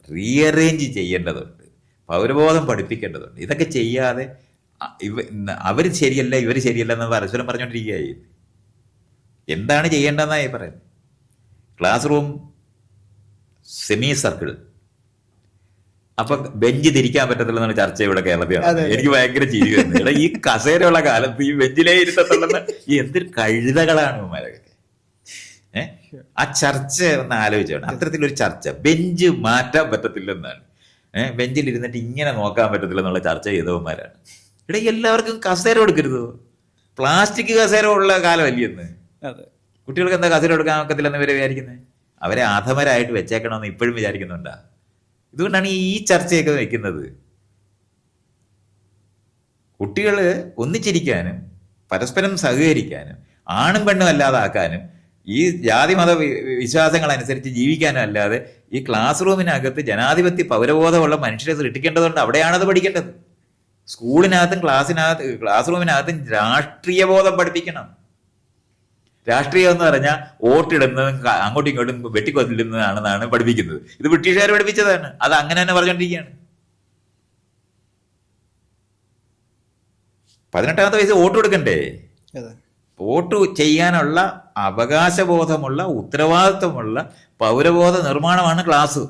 റീഅറേഞ്ച് ചെയ്യേണ്ടതുണ്ട്, പൗരബോധം പഠിപ്പിക്കേണ്ടതുണ്ട്. ഇതൊക്കെ ചെയ്യാതെ അവർ ശരിയല്ല ഇവർ ശരിയല്ല എന്ന് പരസ്പരം പറഞ്ഞുകൊണ്ടിരിക്കുകയായി. എന്താണ് ചെയ്യേണ്ടതെന്നായി പറയുന്നത്? Class room semi circle. അപ്പൊ ബെഞ്ച് തിരിക്കാൻ പറ്റത്തില്ലെന്നാണ് ചർച്ച ഇവിടെ കേരളത്തിൽ. എനിക്ക് ഭയങ്കര ചിരി വരുന്നത്. ഇവിടെ ഈ കസേരയുള്ള കാലത്ത് ഈ ബെഞ്ചിലേ ഇരുത്തത്തുള്ള ഈ എന്തൊരു കഴുതകളാണ് ഇവന്മാരൊക്കെ. ആ ചർച്ച ഒന്ന് ആലോചിച്ചാണ്. അത്തരത്തിലൊരു ചർച്ച ബെഞ്ച് മാറ്റാൻ പറ്റത്തില്ലെന്നാണ്. ബെഞ്ചിൽ ഇരുന്നിട്ട് ഇങ്ങനെ നോക്കാൻ പറ്റത്തില്ലെന്നുള്ള ചർച്ച ചെയ്തവന്മാരാണ്. ഇവിടെ എല്ലാവർക്കും കസേര കൊടുക്കരുത്. പ്ലാസ്റ്റിക് കസേര ഉള്ള കാലമല്ലേന്ന്. കുട്ടികൾക്ക് എന്താ കസേര കൊടുക്കാൻ ഒക്കത്തില്ലെന്ന് ഇവരെ വിചാരിക്കുന്നത്? അവരെ അധമരായിട്ട് വെച്ചേക്കണമെന്ന് ഇപ്പോഴും വിചാരിക്കുന്നുണ്ടാ? ഇതുകൊണ്ടാണ് ഈ ചർച്ചയൊക്കെ വയ്ക്കുന്നത്. കുട്ടികൾ ഒന്നിച്ചിരിക്കാനും പരസ്പരം സഹകരിക്കാനും ആണും പെണ്ണും അല്ലാതാക്കാനും ഈ ജാതി മത വിശ്വാസങ്ങൾ അനുസരിച്ച് ജീവിക്കാനും അല്ലാതെ ഈ ക്ലാസ് റൂമിനകത്ത് ജനാധിപത്യ പൗരബോധമുള്ള മനുഷ്യരെ സൃഷ്ടിക്കേണ്ടതുണ്ട്. അവിടെയാണത് പഠിക്കേണ്ടത്. സ്കൂളിനകത്തും ക്ലാസ് റൂമിനകത്തും രാഷ്ട്രീയ ബോധം പഠിപ്പിക്കണം. രാഷ്ട്രീയം എന്ന് പറഞ്ഞാൽ വോട്ടിടുന്നതും അങ്ങോട്ടും ഇങ്ങോട്ടും വെട്ടിക്കൊല്ലുന്നതാണെന്നാണ് പഠിപ്പിക്കുന്നത്. ഇത് ബ്രിട്ടീഷുകാർ പഠിപ്പിച്ചതാണ്. അത് അങ്ങനെ തന്നെ പറഞ്ഞുകൊണ്ടിരിക്കുകയാണ്. 18-ാമത്തെ വയസ്സ് വോട്ട് കൊടുക്കണ്ടേ? വോട്ട് ചെയ്യാനുള്ള അവകാശബോധമുള്ള ഉത്തരവാദിത്വമുള്ള പൗരബോധ നിർമ്മാണമാണ് ക്ലാസ്.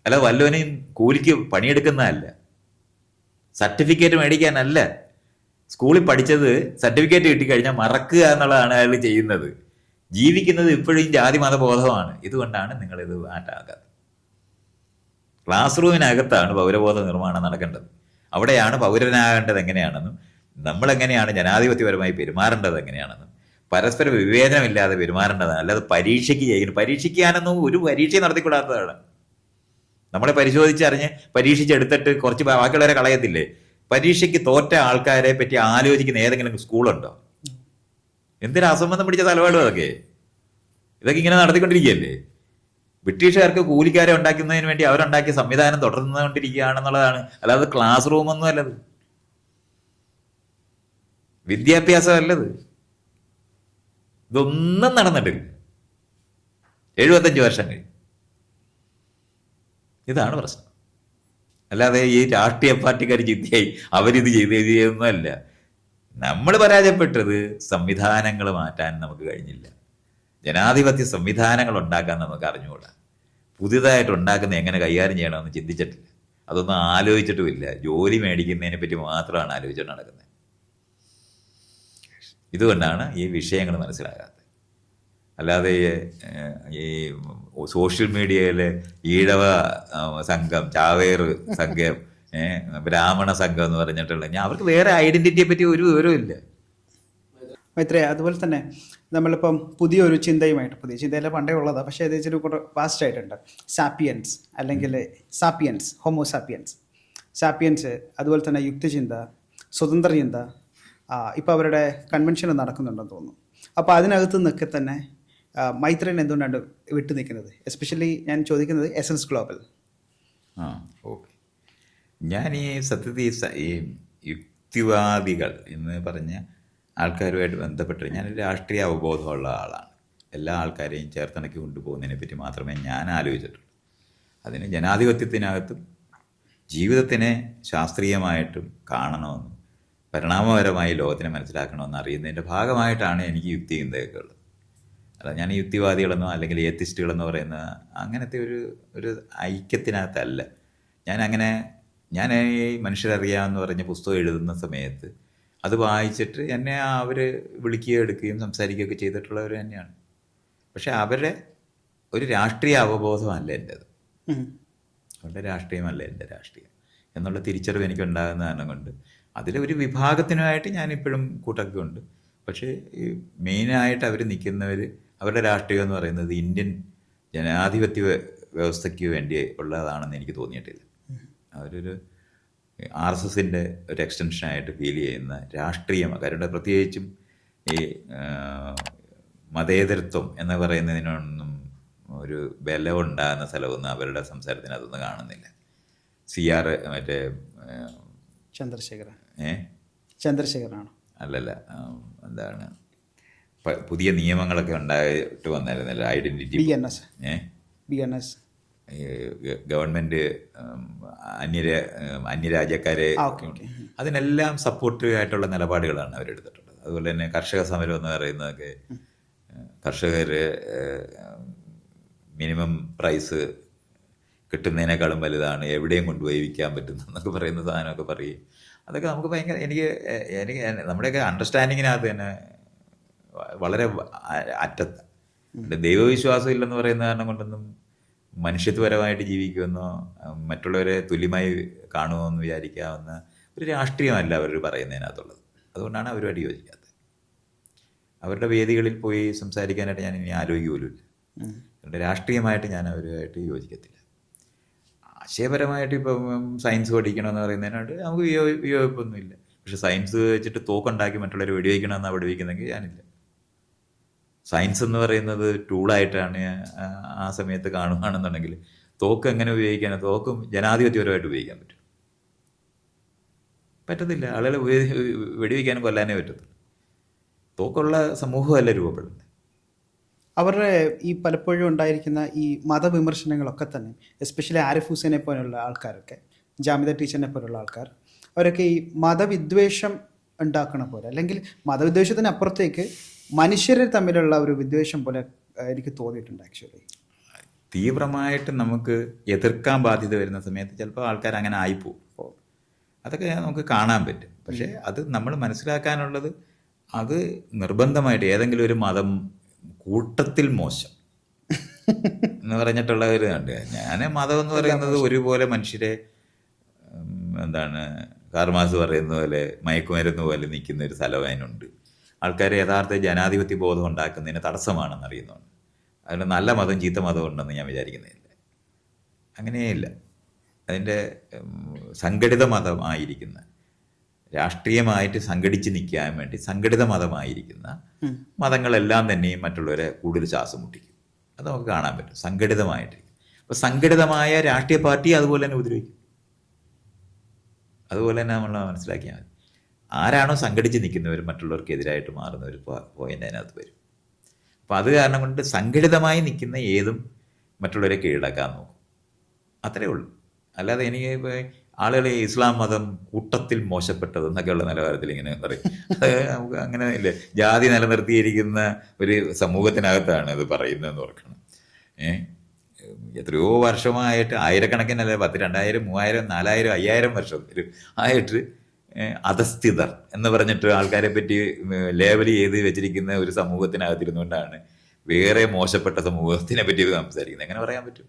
അല്ല വല്ലവനെയും കൂലിക്ക് പണിയെടുക്കുന്നതല്ല, സർട്ടിഫിക്കറ്റ് മേടിക്കാനല്ല. സ്കൂളിൽ പഠിച്ചത് സർട്ടിഫിക്കറ്റ് കിട്ടിക്കഴിഞ്ഞാൽ മറക്കുക എന്നുള്ളതാണ് അയാൾ ചെയ്യുന്നത്. ജീവിക്കുന്നത് ഇപ്പോഴും ജാതി മതബോധമാണ്. ഇതുകൊണ്ടാണ് നിങ്ങളിത് മാറ്റാകാത്തത്. ക്ലാസ് റൂമിനകത്താണ് പൗരബോധ നിർമ്മാണം നടക്കേണ്ടത്. അവിടെയാണ് പൗരനാകേണ്ടത് എങ്ങനെയാണെന്നും നമ്മളെങ്ങനെയാണ് ജനാധിപത്യപരമായി പെരുമാറേണ്ടത് എങ്ങനെയാണെന്നും പരസ്പര വിവേചനമില്ലാതെ പെരുമാറേണ്ടതാണ്. അല്ലാതെ പരീക്ഷയ്ക്ക് ചെയ്യുന്നു. പരീക്ഷിക്കാനൊന്നും ഒരു പരീക്ഷ നടത്തിക്കൂടാത്തതാണ്. നമ്മളെ പരിശോധിച്ചറിഞ്ഞ് പരീക്ഷിച്ചെടുത്തിട്ട് കുറച്ച് ബാക്കിയുള്ളവരെ കളയത്തില്ലേ? പരീക്ഷയ്ക്ക് തോറ്റ ആൾക്കാരെ പറ്റി ആലോചിക്കുന്ന ഏതെങ്കിലും സ്കൂളുണ്ടോ? എന്തൊരു അസംബന്ധം പിടിച്ച തലപാടും അതൊക്കെ. ഇതൊക്കെ ഇങ്ങനെ നടത്തിക്കൊണ്ടിരിക്കുകയല്ലേ? ബ്രിട്ടീഷുകാർക്ക് കൂലിക്കാരെ ഉണ്ടാക്കുന്നതിന് വേണ്ടി അവരുണ്ടാക്കിയ സംവിധാനം തുടർന്നുകൊണ്ടിരിക്കുകയാണെന്നുള്ളതാണ്. അല്ലാതെ ക്ലാസ് റൂമൊന്നും അല്ലത്, വിദ്യാഭ്യാസം അല്ലത്. ഇതൊന്നും നടന്നിട്ടില്ല. 75 വർഷം കഴിഞ്ഞു. ഇതാണ് പ്രശ്നം. അല്ലാതെ ഈ രാഷ്ട്രീയ പാർട്ടിക്കാർ ചിന്തയായി അവരിത് ചെയ്തൊന്നും അല്ല. നമ്മൾ പരാജയപ്പെട്ടത് സംവിധാനങ്ങൾ മാറ്റാൻ നമുക്ക് കഴിഞ്ഞില്ല. ജനാധിപത്യ സംവിധാനങ്ങൾ ഉണ്ടാക്കാൻ നമുക്ക് അറിഞ്ഞുകൂടാ. പുതിയതായിട്ട് ഉണ്ടാക്കുന്ന എങ്ങനെ കൈകാര്യം ചെയ്യണമെന്ന് ചിന്തിച്ചിട്ടില്ല. അതൊന്നും ആലോചിച്ചിട്ടുമില്ല. ജോലി മേടിക്കുന്നതിനെ പറ്റി മാത്രമാണ് ആലോചിച്ചിട്ട് നടക്കുന്നത്. ഇതുകൊണ്ടാണ് ഈ വിഷയങ്ങൾ മനസ്സിലാകാത്തത്. അല്ലാതെ ഈ സോഷ്യൽ മീഡിയയിലെ ഈഴവ സംഘം, ചാവേർ സംഘം, ബ്രാഹ്മണ സംഘം എന്ന് പറഞ്ഞിട്ടുള്ള അവർക്ക് വേറെ ഐഡന്റിറ്റിയെ പറ്റി ഒരു വിവരവും ഇല്ല. മൈത്രേ, അതുപോലെ തന്നെ നമ്മളിപ്പം പുതിയ ചിന്തയല്ല പണ്ടേ ഉള്ളതാണ്, പക്ഷേ അത് ഇച്ചിരി കൂടെ വാസ്റ്റ് ആയിട്ടുണ്ട്. സാപ്പിയൻസ് അല്ലെങ്കിൽ സാപ്പിയൻസ്, ഹോമോ സാപ്പിയൻസ്. സാപ്പിയൻസ്, അതുപോലെ തന്നെ യുക്തിചിന്ത, സ്വതന്ത്ര ചിന്ത, ഇപ്പോൾ അവരുടെ കൺവെൻഷൻ നടക്കുന്നുണ്ടെന്ന് തോന്നുന്നു. അപ്പോൾ അതിനകത്ത് നിന്നൊക്കെ തന്നെ മൈത്രേയൻ എന്തുകൊണ്ടാണ് വിട്ടു നിൽക്കുന്നത്? എസ്പെഷ്യലി ഞാൻ ചോദിക്കുന്നത് എസൻസ് ഗ്ലോബൽ. ആ, ഓക്കെ. ഞാൻ ഈ സത്യത്തിൽ ഈ യുക്തിവാദികൾ എന്ന് പറഞ്ഞ ആൾക്കാരുമായിട്ട് ബന്ധപ്പെട്ട് ഞാനൊരു രാഷ്ട്രീയ അവബോധമുള്ള ആളാണ്. എല്ലാ ആൾക്കാരെയും ചേർത്തിണക്കി കൊണ്ടുപോകുന്നതിനെ പറ്റി മാത്രമേ ഞാൻ ആലോചിച്ചിട്ടുള്ളൂ. അതിന് ജനാധിപത്യത്തിനകത്തും ജീവിതത്തിനെ ശാസ്ത്രീയമായിട്ടും കാണണമെന്നും പരിണാമപരമായി ലോകത്തിനെ മനസ്സിലാക്കണമെന്ന് അറിയുന്നതിൻ്റെ ഭാഗമായിട്ടാണ് എനിക്ക് യുക്തി ചിന്തയൊക്കെ ഉള്ളത്. അല്ല, ഞാൻ യുക്തിവാദികളെന്നോ അല്ലെങ്കിൽ ഏത്തിസ്റ്റുകളെന്നോ പറയുന്ന അങ്ങനത്തെ ഒരു ഐക്യത്തിനകത്തല്ല. ഞാൻ ഈ മനുഷ്യരറിയാമെന്ന് പറഞ്ഞ പുസ്തകം എഴുതുന്ന സമയത്ത് അത് വായിച്ചിട്ട് എന്നെ അവർ വിളിക്കുകയോ എടുക്കുകയും സംസാരിക്കുകയൊക്കെ ചെയ്തിട്ടുള്ളവർ തന്നെയാണ്. പക്ഷെ അവരുടെ ഒരു രാഷ്ട്രീയ അവബോധമല്ല എൻ്റേത്. അവരുടെ രാഷ്ട്രീയമല്ല എൻ്റെ രാഷ്ട്രീയം എന്നുള്ള തിരിച്ചറിവ് എനിക്കുണ്ടാകുന്ന കാരണം കൊണ്ട് അതിലൊരു വിഭാഗത്തിനുമായിട്ട് ഞാനിപ്പോഴും കൂട്ടൊക്കെയുണ്ട്. പക്ഷേ ഈ മെയിനായിട്ട് അവർ നിൽക്കുന്നവർ, അവരുടെ രാഷ്ട്രീയം എന്ന് പറയുന്നത് ഇന്ത്യൻ ജനാധിപത്യ വ്യവസ്ഥയ്ക്ക് വേണ്ടി ഉള്ളതാണെന്ന് എനിക്ക് തോന്നിയിട്ടില്ല. അവരൊരു RSSൻ്റെ ഒരു എക്സ്റ്റൻഷനായിട്ട് ഫീൽ ചെയ്യുന്ന രാഷ്ട്രീയം, കാരണം പ്രത്യേകിച്ചും ഈ മതേതരത്വം എന്ന് പറയുന്നതിനൊന്നും ഒരു ബലം ഉണ്ടാകുന്ന സ്ഥലമൊന്നും അവരുടെ സംസാരത്തിന് അതൊന്നും കാണുന്നില്ല. CR മറ്റേ ചന്ദ്രശേഖരനാണോ? അല്ലല്ല, എന്താണ് പുതിയ നിയമങ്ങളൊക്കെ ഉണ്ടായിട്ട് വന്നായിരുന്നല്ലോ, ഐഡൻറ്റിറ്റി BNS ഗവൺമെൻറ് അന്യരാജ്യക്കാരെ അതിനെല്ലാം സപ്പോർട്ടീവ് ആയിട്ടുള്ള നിലപാടുകളാണ് അവരെടുത്തിട്ടുള്ളത്. അതുപോലെ തന്നെ കർഷക സമരം എന്ന് പറയുന്നതൊക്കെ കർഷകർ മിനിമം പ്രൈസ് കിട്ടുന്നതിനേക്കാളും വലുതാണ്, എവിടെയും കൊണ്ടുപോയി വിൽക്കാൻ പറ്റുന്നു എന്നൊക്കെ പറയുന്ന സാധനമൊക്കെ പറയും. അതൊക്കെ നമുക്ക് ഭയങ്കര എനിക്ക് നമ്മുടെയൊക്കെ അണ്ടർസ്റ്റാൻഡിങ്ങിനകത്ത് തന്നെ വളരെ അറ്റത്ത്. ദൈവവിശ്വാസം ഇല്ലെന്ന് പറയുന്ന കാരണം കൊണ്ടൊന്നും മനുഷ്യത്വപരമായിട്ട് ജീവിക്കുമെന്നോ മറ്റുള്ളവരെ തുല്യമായി കാണുമോ എന്ന് വിചാരിക്കാവുന്ന ഒരു രാഷ്ട്രീയമല്ല അവർ പറയുന്നതിനകത്തുള്ളത്. അതുകൊണ്ടാണ് അവരുമായിട്ട് യോജിക്കാത്തത്. അവരുടെ വേദികളിൽ പോയി സംസാരിക്കാനായിട്ട് ഞാൻ ഇനി ആലോചിക്കുമല്ലോ. അതുകൊണ്ട് രാഷ്ട്രീയമായിട്ട് ഞാൻ അവരുമായിട്ട് യോജിക്കത്തില്ല. ആശയപരമായിട്ട് ഇപ്പം സയൻസ് പഠിക്കണമെന്ന് പറയുന്നതിനായിട്ട് നമുക്ക് വിയോജിപ്പൊന്നുമില്ല. പക്ഷെ സയൻസ് വെച്ചിട്ട് തോക്കുണ്ടാക്കി മറ്റുള്ളവർ വെടിവെക്കണമെന്നാണ് വെടിവെക്കുന്നെങ്കിൽ ഞാനില്ല. സയൻസ് എന്ന് പറയുന്നത് ടൂളായിട്ടാണ് ആ സമയത്ത് കാണുകയാണെന്നുണ്ടെങ്കിൽ തോക്ക് എങ്ങനെ ഉപയോഗിക്കാൻ, തോക്കും ജനാധിപത്യപരമായിട്ട് ഉപയോഗിക്കാൻ പറ്റത്തില്ല. ആളുകളെ വെടിവെക്കാനും കൊല്ലാനേ പറ്റത്തില്ല. തോക്കുള്ള സമൂഹമല്ല രൂപപ്പെടുന്നത്. അവരുടെ ഈ പലപ്പോഴും ഉണ്ടായിരിക്കുന്ന ഈ മതവിമർശനങ്ങളൊക്കെ തന്നെ, എസ്പെഷ്യലി ആരിഫ് ഹുസൈനെ പോലുള്ള ആൾക്കാരൊക്കെ, ജാമിദ ടീച്ചറിനെ പോലുള്ള ആൾക്കാർ, അവരൊക്കെ ഈ മതവിദ്വേഷം ഉണ്ടാക്കണ പോലെ, അല്ലെങ്കിൽ മതവിദ്വേഷത്തിന് അപ്പുറത്തേക്ക് മനുഷ്യരെ തമ്മിലുള്ള ഒരു വിദ്വേഷം പോലെ എനിക്ക് തോന്നിയിട്ടുണ്ട്. ആക്ച്വലി തീവ്രമായിട്ട് നമുക്ക് എതിർക്കാൻ ബാധ്യത വരുന്ന സമയത്ത് ചിലപ്പോൾ ആൾക്കാർ അങ്ങനെ ആയിപ്പോവും. അതൊക്കെ നമുക്ക് കാണാൻ പറ്റും. പക്ഷേ അത് നമ്മൾ മനസ്സിലാക്കാനുള്ളത്, അത് നിർബന്ധമായിട്ട് ഏതെങ്കിലും ഒരു മതം കൂട്ടത്തിൽ മോശം എന്ന് പറഞ്ഞിട്ടുള്ള ഒരു കണ്ട്, ഞാൻ മതം എന്ന് പറയുന്നത് ഒരുപോലെ മനുഷ്യരെ എന്താണ് കാർമാസ് പറയുന്ന പോലെ മയക്കുമരുന്ന് പോലെ നിൽക്കുന്ന ഒരു സ്ഥലം അതിനുണ്ട്. ആൾക്കാരെ യഥാർത്ഥ ജനാധിപത്യ ബോധം ഉണ്ടാക്കുന്നതിന് തടസ്സമാണെന്ന് അറിയുന്നുണ്ട്. അതിന് നല്ല മതം ചീത്ത മതം ഉണ്ടെന്ന് ഞാൻ വിചാരിക്കുന്നില്ല. അങ്ങനെയില്ല. അതിൻ്റെ സംഘടിത മതമായിരിക്കുന്ന, രാഷ്ട്രീയമായിട്ട് സംഘടിച്ച് നിൽക്കാൻ വേണ്ടി സംഘടിത മതമായിരിക്കുന്ന മതങ്ങളെല്ലാം തന്നെയും മറ്റുള്ളവരെ കൂടുതൽ ശ്വാസം മുട്ടിക്കും. അത് നമുക്ക് കാണാൻ പറ്റും സംഘടിതമായിട്ടിരിക്കും. അപ്പോൾ സംഘടിതമായ രാഷ്ട്രീയ പാർട്ടി അതുപോലെ തന്നെ ഉപദ്രവിക്കും. അതുപോലെ തന്നെ നമ്മൾ മനസ്സിലാക്കിയാൽ മതി. ആരാണോ സംഘടിച്ച് നിൽക്കുന്നവർ മറ്റുള്ളവർക്കെതിരായിട്ട് മാറുന്ന ഒരു പോയിന്റ് അതിനകത്ത് വരും. അപ്പോൾ അത് കാരണം കൊണ്ട് സംഘടിതമായി നിൽക്കുന്ന ഏതും മറ്റുള്ളവരെ കീഴടക്കാൻ നോക്കും. അത്രേ ഉള്ളൂ. അല്ലാതെ എനിക്ക് ഇപ്പോൾ ആളുകൾ ഇസ്ലാം മതം കൂട്ടത്തിൽ മോശപ്പെട്ടതെന്നൊക്കെയുള്ള നിലവാരത്തിൽ ഇങ്ങനെ പറയും. അത് നമുക്ക് അങ്ങനെ ഇല്ലേ. ജാതി നിലനിർത്തിയിരിക്കുന്ന ഒരു സമൂഹത്തിനകത്താണ് അത് പറയുന്നതെന്ന് ഓർക്കണം. എത്രയോ വർഷമായിട്ട് ആയിരക്കണക്കിനല്ല, 10, 2000, 3000, 4000, 5000 വർഷം ആയിട്ട് അധസ്ഥിതർ എന്ന് പറഞ്ഞിട്ട് ആൾക്കാരെ പറ്റി ലേബൽ ചെയ്ത് വെച്ചിരിക്കുന്ന ഒരു സമൂഹത്തിനകത്തിരുന്നുകൊണ്ടാണ് വേറെ മോശപ്പെട്ട സമൂഹത്തിനെ പറ്റി സംസാരിക്കുന്നത്. എങ്ങനെ പറയാൻ പറ്റും?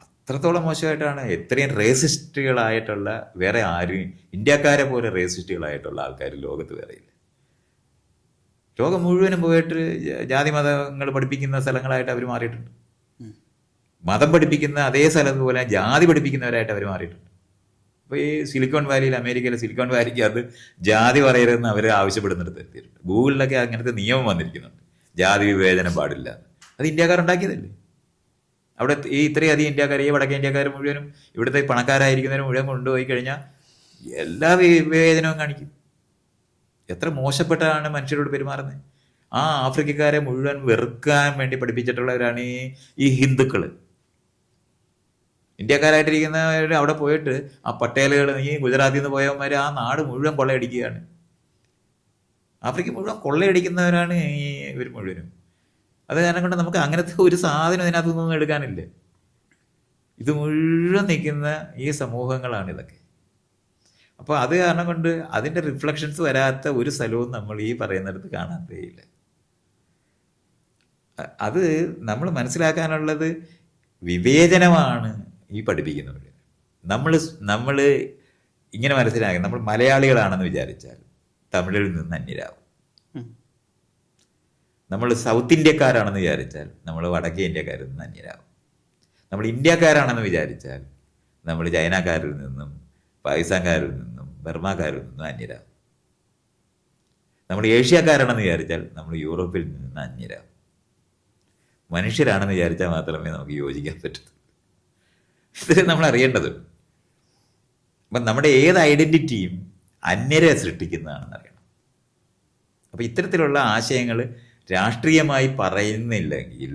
അത്രത്തോളം മോശമായിട്ടാണ്. എത്രയും റേസിസ്റ്റുകളായിട്ടുള്ള വേറെ ആരും, ഇന്ത്യക്കാരെ പോലെ റേസിസ്റ്റുകളായിട്ടുള്ള ആൾക്കാർ ലോകത്ത് വേറെയില്ല. ലോകം മുഴുവനും പോയിട്ട് ജാതി മതങ്ങൾ പഠിപ്പിക്കുന്ന സ്ഥലങ്ങളായിട്ട് അവർ മാറിയിട്ടുണ്ട്. മതം പഠിപ്പിക്കുന്ന അതേ സ്ഥലം പോലെ ജാതി പഠിപ്പിക്കുന്നവരായിട്ട് അവർ മാറിയിട്ടുണ്ട്. അപ്പോൾ ഈ സിലിക്കോൺ വാലിയിൽ, അമേരിക്കയിലെ സിലിക്കോൺ വാലിക്ക് അത് ജാതി പറയരുതെന്ന് അവർ ആവശ്യപ്പെടുന്നിടത്ത് എത്തിയിട്ടുണ്ട്. ഗൂഗിളിലൊക്കെ അങ്ങനത്തെ നിയമം വന്നിരിക്കുന്നുണ്ട്, ജാതി വിവേചനം പാടില്ല. അത് ഇന്ത്യക്കാരുണ്ടാക്കിയതല്ലേ. അവിടെ ഈ ഇത്രയധികം ഇന്ത്യക്കാർ, ഈ വടക്കേ ഇന്ത്യക്കാർ മുഴുവനും ഇവിടുത്തെ പണക്കാരായിരിക്കുന്നവർ മുഴുവൻ കൊണ്ടുപോയി കഴിഞ്ഞാൽ എല്ലാ വിവേചനവും കാണിക്കും. എത്ര മോശപ്പെട്ടാണ് മനുഷ്യരോട് പെരുമാറുന്നത്. ആ ആഫ്രിക്കക്കാരെ മുഴുവൻ വെറുക്കാൻ വേണ്ടി പഠിപ്പിച്ചിട്ടുള്ളവരാണ് ഈ ഹിന്ദുക്കൾ. ഇന്ത്യക്കാരായിട്ടിരിക്കുന്നവർ അവിടെ പോയിട്ട് ആ പട്ടേലുകൾ, ഈ ഗുജറാത്തിൽ നിന്ന് പോയവന്മാർ ആ നാട് മുഴുവൻ കൊള്ളയടിക്കുകയാണ്. ആഫ്രിക്ക മുഴുവൻ കൊള്ളയടിക്കുന്നവരാണ് ഈ ഇവർ മുഴുവനും. അത് കാരണം കൊണ്ട് നമുക്ക് അങ്ങനത്തെ ഒരു സാധനം ഇതിനകത്തു നിന്നൊന്നും എടുക്കാനില്ല. ഇത് മുഴുവൻ നിൽക്കുന്ന ഈ സമൂഹങ്ങളാണ് ഇതൊക്കെ. അപ്പോൾ അത് കാരണം കൊണ്ട് അതിൻ്റെ റിഫ്ലക്ഷൻസ് വരാത്ത ഒരു സ്ഥലവും നമ്മൾ ഈ പറയുന്നിടത്ത് കാണാത്തേയില്ല. അത് നമ്മൾ മനസ്സിലാക്കാനുള്ളത് വിവേചനമാണ് ഈ പഠിപ്പിക്കുന്നവർ. നമ്മൾ ഇങ്ങനെ മനസ്സിലാക്കി, നമ്മൾ മലയാളികളാണെന്ന് വിചാരിച്ചാൽ തമിഴിൽ നിന്ന് അന്യരാകും. നമ്മൾ സൗത്ത് ഇന്ത്യക്കാരാണെന്ന് വിചാരിച്ചാൽ നമ്മൾ വടക്കേ ഇന്ത്യക്കാരിൽ നിന്ന് അന്യരാകും. നമ്മൾ ഇന്ത്യക്കാരാണെന്ന് വിചാരിച്ചാൽ നമ്മൾ ചൈനക്കാരിൽ നിന്നും പാകിസ്ഥാൻകാരിൽ നിന്നും ബർമാക്കാരിൽ നിന്നും അന്യരാകും. നമ്മൾ ഏഷ്യക്കാരാണെന്ന് വിചാരിച്ചാൽ നമ്മൾ യൂറോപ്പിൽ നിന്ന് അന്യരാകും. മനുഷ്യരാണെന്ന് വിചാരിച്ചാൽ മാത്രമേ നമുക്ക് യോജിക്കാൻ പറ്റൂ. ഇത് നമ്മൾ അറിയേണ്ടത്. അപ്പം നമ്മുടെ ഏത് ഐഡൻറ്റിറ്റിയും അന്യരെ സൃഷ്ടിക്കുന്നതാണെന്ന് അറിയണം. അപ്പം ഇത്തരത്തിലുള്ള ആശയങ്ങൾ രാഷ്ട്രീയമായി പറയുന്നില്ലെങ്കിൽ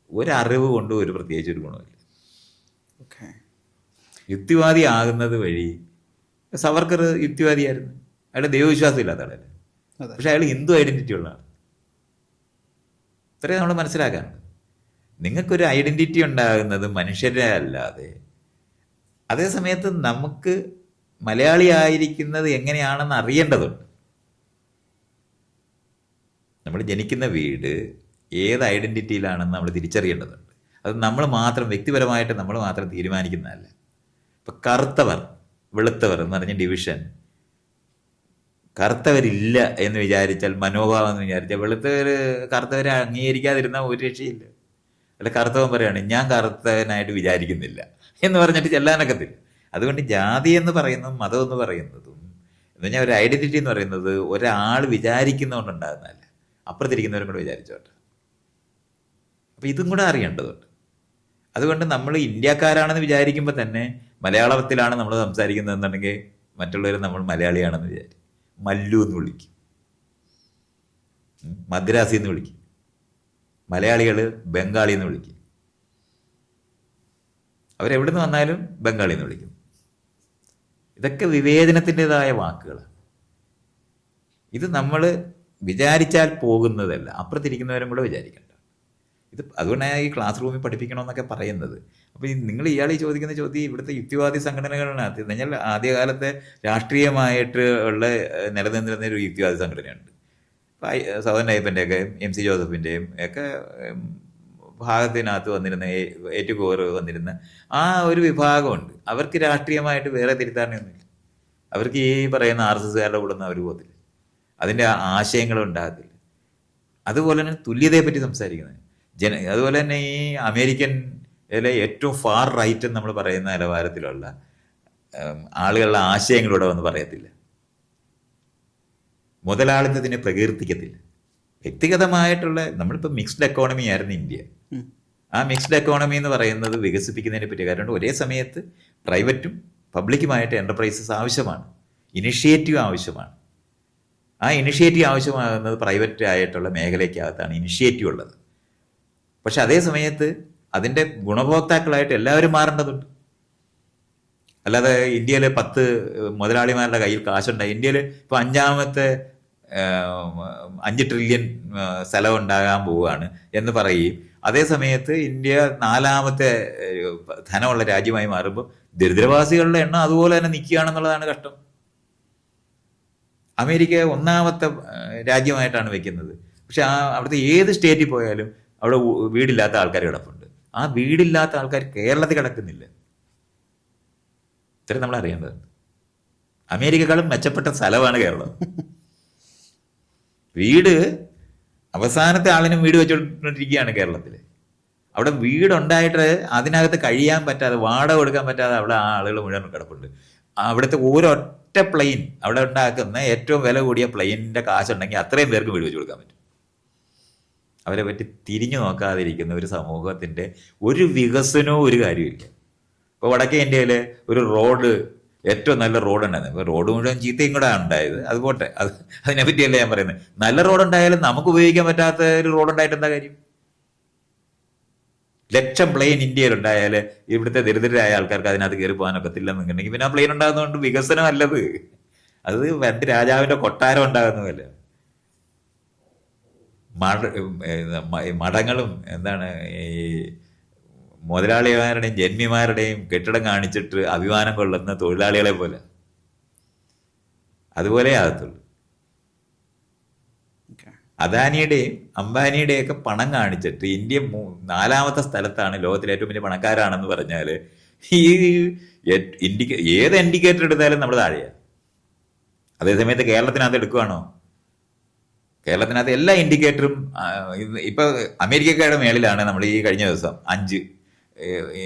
ഒരറിവ് കൊണ്ട് ഒരു പ്രത്യേകിച്ച് ഒരു ഗുണമില്ല. യുക്തിവാദി ആകുന്നത് വഴി, സവർക്കർ യുക്തിവാദിയായിരുന്നു, അയാൾ ദൈവവിശ്വാസം ഇല്ലാത്ത ആളല്ലേ, പക്ഷെ അയാൾ ഹിന്ദു ഐഡൻറ്റിറ്റി ഉള്ള ആൾ. ഇത്രയും നമ്മൾ മനസ്സിലാക്കാനുണ്ട്. നിങ്ങൾക്കൊരു ഐഡൻറ്റിറ്റി ഉണ്ടാകുന്നത് മനുഷ്യരെ അല്ലാതെ, അതേ സമയത്ത് നമുക്ക് മലയാളി ആയിരിക്കുന്നത് എങ്ങനെയാണെന്ന് അറിയേണ്ടതുണ്ട്. നമ്മൾ ജനിക്കുന്ന വീട് ഏത് ഐഡൻറ്റിറ്റിയിലാണെന്ന് നമ്മൾ തിരിച്ചറിയേണ്ടതുണ്ട്. അത് നമ്മൾ മാത്രം, വ്യക്തിപരമായിട്ട് നമ്മൾ മാത്രം തീരുമാനിക്കുന്നതല്ല. ഇപ്പം കറുത്തവർ വെളുത്തവർ എന്ന് പറഞ്ഞ ഡിവിഷൻ, കറുത്തവരില്ല എന്ന് വിചാരിച്ചാൽ, മനോഭാവം എന്ന് വിചാരിച്ചാൽ, കറുത്തവരെ അംഗീകരിക്കാതിരുന്ന ഒരു രക്ഷയില്ല. അല്ല, കറുത്തവൻ പറയാണ് ഞാൻ കറുത്തവനായിട്ട് വിചാരിക്കുന്നില്ല എന്ന് പറഞ്ഞിട്ട് ചെല്ലാനൊക്കത്തില്ല. അതുകൊണ്ട് ജാതി എന്ന് പറയുന്നതും മതം എന്ന് പറയുന്നതും എന്ന് പറഞ്ഞാൽ ഒരു ഐഡൻറ്റിറ്റി എന്ന് പറയുന്നത് ഒരാൾ വിചാരിക്കുന്നതുകൊണ്ടുണ്ടാകുന്നതല്ല, അപ്പുറത്തിരിക്കുന്നവരും കൂടെ വിചാരിച്ചോട്ടെ. അപ്പം ഇതും കൂടെ അറിയേണ്ടതുണ്ട്. അതുകൊണ്ട് നമ്മൾ ഇന്ത്യക്കാരാണെന്ന് വിചാരിക്കുമ്പോൾ തന്നെ മലയാളത്തിലാണ് നമ്മൾ സംസാരിക്കുന്നതെന്നുണ്ടെങ്കിൽ മറ്റുള്ളവർ നമ്മൾ മലയാളിയാണെന്ന് വിചാരിക്കും. മല്ലു എന്ന് വിളിക്കും, മദ്രാസി എന്ന് വിളിക്കും, മലയാളികൾ ബംഗാളി എന്ന് വിളിക്കും, അവരെവിടെ നിന്ന് വന്നാലും ബംഗാളി എന്ന് വിളിക്കും. ഇതൊക്കെ വിവേചനത്തിൻ്റെതായ വാക്കുകളാണ്. ഇത് നമ്മൾ വിചാരിച്ചാൽ പോകുന്നതല്ല, അപ്പുറത്തിരിക്കുന്നവരും കൂടെ വിചാരിക്കേണ്ട. ഇത് അതുകൊണ്ടാണ് ഈ ക്ലാസ് റൂമിൽ പഠിപ്പിക്കണമെന്നൊക്കെ പറയുന്നത്. അപ്പോൾ നിങ്ങൾ ഇയാൾ ഈ ചോദിക്കുന്ന ചോദ്യം ഇവിടുത്തെ യുക്തിവാദി സംഘടനകളിനകത്ത് എന്ന് പറഞ്ഞാൽ ആദ്യകാലത്തെ രാഷ്ട്രീയമായിട്ട് ഉള്ള നിലനിന്നിരുന്ന ഒരു യുക്തിവാദി സംഘടനയുണ്ട്. സൗദൻ അയ്യപ്പൻ്റെയൊക്കെ MC ജോസഫിൻ്റെയും ഒക്കെ ഭാഗത്തിനകത്ത് വന്നിരുന്ന ഏറ്റുകോർ വന്നിരുന്ന ആ ഒരു വിഭാഗമുണ്ട്. അവർക്ക് രാഷ്ട്രീയമായിട്ട് വേറെ തിരുത്താനൊന്നുമില്ല. അവർക്ക് ഈ പറയുന്ന RSSകാരുടെ കൂടെ ഒന്നും അവർ പോകത്തില്ല, അതിൻ്റെ ആശയങ്ങളും ഉണ്ടാകത്തില്ല. അതുപോലെ തന്നെ തുല്യതയെപ്പറ്റി സംസാരിക്കുന്നത് അതുപോലെ തന്നെ ഈ അമേരിക്കൻ ഏറ്റവും ഫാർ റൈറ്റ് എന്ന് നമ്മൾ പറയുന്ന നിലവാരത്തിലുള്ള ആളുകളുടെ ആശയങ്ങളൂടെ വന്ന് പറയത്തില്ല. മുതലാളിത്തത്തിനെ പ്രകീർത്തിക്കത്തില്ല. വ്യക്തിഗതമായിട്ടുള്ള, നമ്മളിപ്പോൾ മിക്സ്ഡ് എക്കോണമി ആയിരുന്നു ഇന്ത്യ. ആ മിക്സ്ഡ് എക്കോണമി എന്ന് പറയുന്നത് വികസിപ്പിക്കുന്നതിനെ പറ്റിയ കാരണം ഒരേ സമയത്ത് പ്രൈവറ്റും പബ്ലിക്കുമായിട്ട് എൻ്റർപ്രൈസസ് ആവശ്യമാണ്, ഇനിഷ്യേറ്റീവ് ആവശ്യമാണ്. ആ ഇനിഷ്യേറ്റീവ് ആവശ്യമാകുന്നത് പ്രൈവറ്റ് ആയിട്ടുള്ള മേഖലയ്ക്കകത്താണ് ഇനിഷ്യേറ്റീവ് ഉള്ളത്. പക്ഷെ അതേ സമയത്ത് അതിൻ്റെ ഗുണഭോക്താക്കളായിട്ട് എല്ലാവരും മാറേണ്ടതുണ്ട്. അല്ലാതെ ഇന്ത്യയിലെ 10 മുതലാളിമാരുടെ കയ്യിൽ കാശുണ്ടായി, ഇന്ത്യയിൽ ഇപ്പോൾ 5 ട്രില്യൺ സ്ഥലം ഉണ്ടാകാൻ പോവുകയാണ് എന്ന് പറയുകയും അതേ സമയത്ത് ഇന്ത്യ 4ാമത്തെ ധനമുള്ള രാജ്യമായി മാറുമ്പോൾ ദരിദ്രവാസികളുടെ എണ്ണം അതുപോലെ തന്നെ നിൽക്കുകയാണെന്നുള്ളതാണ് കഷ്ടം. അമേരിക്ക 1ാമത്തെ രാജ്യമായിട്ടാണ് വെക്കുന്നത്. പക്ഷെ അവിടുത്തെ ഏത് സ്റ്റേറ്റിൽ പോയാലും അവിടെ വീടില്ലാത്ത ആൾക്കാർ കിടപ്പുണ്ട്. ആ വീടില്ലാത്ത ആൾക്കാർ കേരളത്തിൽ കിടക്കുന്നില്ല. ഇത്രയും നമ്മൾ അറിയേണ്ടത്. അമേരിക്കക്കാളും മെച്ചപ്പെട്ട സ്ഥലമാണ് കേരളം. വീട് അവസാനത്തെ ആളിനും വീട് വെച്ചുകൊണ്ടിരിക്കുകയാണ് കേരളത്തിൽ. അവിടെ വീടുണ്ടായിട്ട് അതിനകത്ത് കഴിയാൻ പറ്റാതെ, വാടക കൊടുക്കാൻ പറ്റാതെ അവിടെ ആ ആളുകൾ മുഴുവൻ കിടപ്പുണ്ട്. അവിടുത്തെ ഒരൊറ്റ പ്ലെയിൻ അവിടെ ഉണ്ടാക്കുന്ന ഏറ്റവും വില കൂടിയ പ്ലെയിനിൻ്റെ കാശുണ്ടെങ്കിൽ അത്രയും പേർക്ക് വീട് വെച്ച് കൊടുക്കാൻ പറ്റും. അവരെ പറ്റി തിരിഞ്ഞു നോക്കാതിരിക്കുന്ന ഒരു സമൂഹത്തിൻ്റെ ഒരു വികസനവും ഒരു കാര്യമില്ല. ഇപ്പോൾ വടക്കേ ഇന്ത്യയിൽ ഒരു റോഡ്, ഏറ്റവും നല്ല റോഡ് ഉണ്ടായിരുന്നു. ഇപ്പോൾ റോഡ് മുഴുവൻ ചീത്തയും കൂടെ ഉണ്ടായത്, അതുപോട്ടെ, അതിനെപ്പറ്റിയല്ല ഞാൻ പറയുന്നത്. നല്ല റോഡ് ഉണ്ടായാലും നമുക്ക് ഉപയോഗിക്കാൻ പറ്റാത്ത ഒരു റോഡ് ഉണ്ടായിട്ട് എന്താ കാര്യം? 1,00,000 പ്ലെയിൻ ഇന്ത്യയിലുണ്ടായാൽ ഇവിടുത്തെ ദരിദ്രരായ ആൾക്കാർക്ക് അതിനകത്ത് കയറി പോകാനൊക്കത്തില്ലെന്നുണ്ടെങ്കിൽ പിന്നെ ആ പ്ലെയിൻ ഉണ്ടാകുന്നതുകൊണ്ട് വികസനമല്ലത്. അത് രണ്ട് രാജാവിൻ്റെ കൊട്ടാരം ഉണ്ടാകുന്നതല്ല. മഠങ്ങളും എന്താണ് ഈ മുതലാളിമാരുടെയും ജന്മിമാരുടെയും കെട്ടിടം കാണിച്ചിട്ട് അഭിമാനം കൊള്ളുന്ന തൊഴിലാളികളെ പോലെ, അതുപോലെ ആകത്തുള്ളൂ. അദാനിയുടെയും അംബാനിയുടെയും ഒക്കെ പണം കാണിച്ചിട്ട് ഇന്ത്യ 4ാമത്തെ സ്ഥലത്താണ്, ലോകത്തിലെ ഏറ്റവും വലിയ പണക്കാരാണെന്ന് പറഞ്ഞാൽ ഈ ഏത് ഇൻഡിക്കേറ്റർ എടുത്താലും നമ്മൾ താഴെയാണ്. അതേസമയത്ത് കേരളത്തിനകത്ത് എടുക്കുകയാണോ? കേരളത്തിനകത്ത് എല്ലാ ഇൻഡിക്കേറ്ററും ഇപ്പൊ അമേരിക്കക്കാരുടെ മേളിലാണ് നമ്മൾ ഈ കഴിഞ്ഞ ദിവസം 5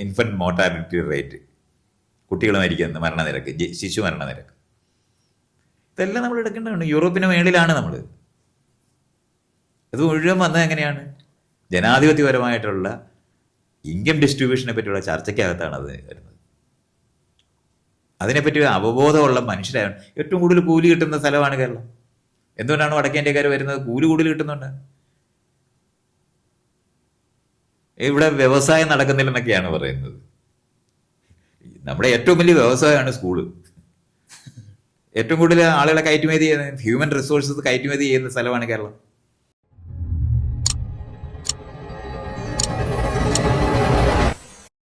ഇൻഫന്റ് മോർട്ടാലിറ്റി റേറ്റ്, കുട്ടികൾ മരിക്കുന്ന മരണനിരക്ക്, ശിശു മരണനിരക്ക്, ഇതെല്ലാം നമ്മൾ എടുക്കേണ്ടതാണ്. യൂറോപ്പിന് മേളിലാണ് നമ്മൾ. ഇത് മുഴുവൻ വന്നത് എങ്ങനെയാണ്? ജനാധിപത്യപരമായിട്ടുള്ള ഇൻകം ഡിസ്ട്രിബ്യൂഷനെ പറ്റിയുള്ള ചർച്ചയ്ക്കകത്താണ് അത് വരുന്നത്. അതിനെപ്പറ്റി അവബോധമുള്ള മനുഷ്യരാണ്. ഏറ്റവും കൂടുതൽ കൂലി കിട്ടുന്ന സ്ഥലമാണ് കേരളം. എന്തുകൊണ്ടാണ് വടക്കേ ഇന്ത്യക്കാർ വരുന്നത്? കൂലി കൂടുതൽ കിട്ടുന്നുണ്ട്. ഇവിടെ വ്യവസായം നടക്കുന്നില്ലെന്നൊക്കെയാണ് പറയുന്നത്. നമ്മുടെ ഏറ്റവും വലിയ വ്യവസായമാണ് സ്കൂള്. ഏറ്റവും കൂടുതൽ ആളുകളെ കയറ്റുമതി ചെയ്യുന്ന, ഹ്യൂമൻ റിസോഴ്സസ് കയറ്റുമതി ചെയ്യുന്ന സ്ഥലമാണ് കേരളം.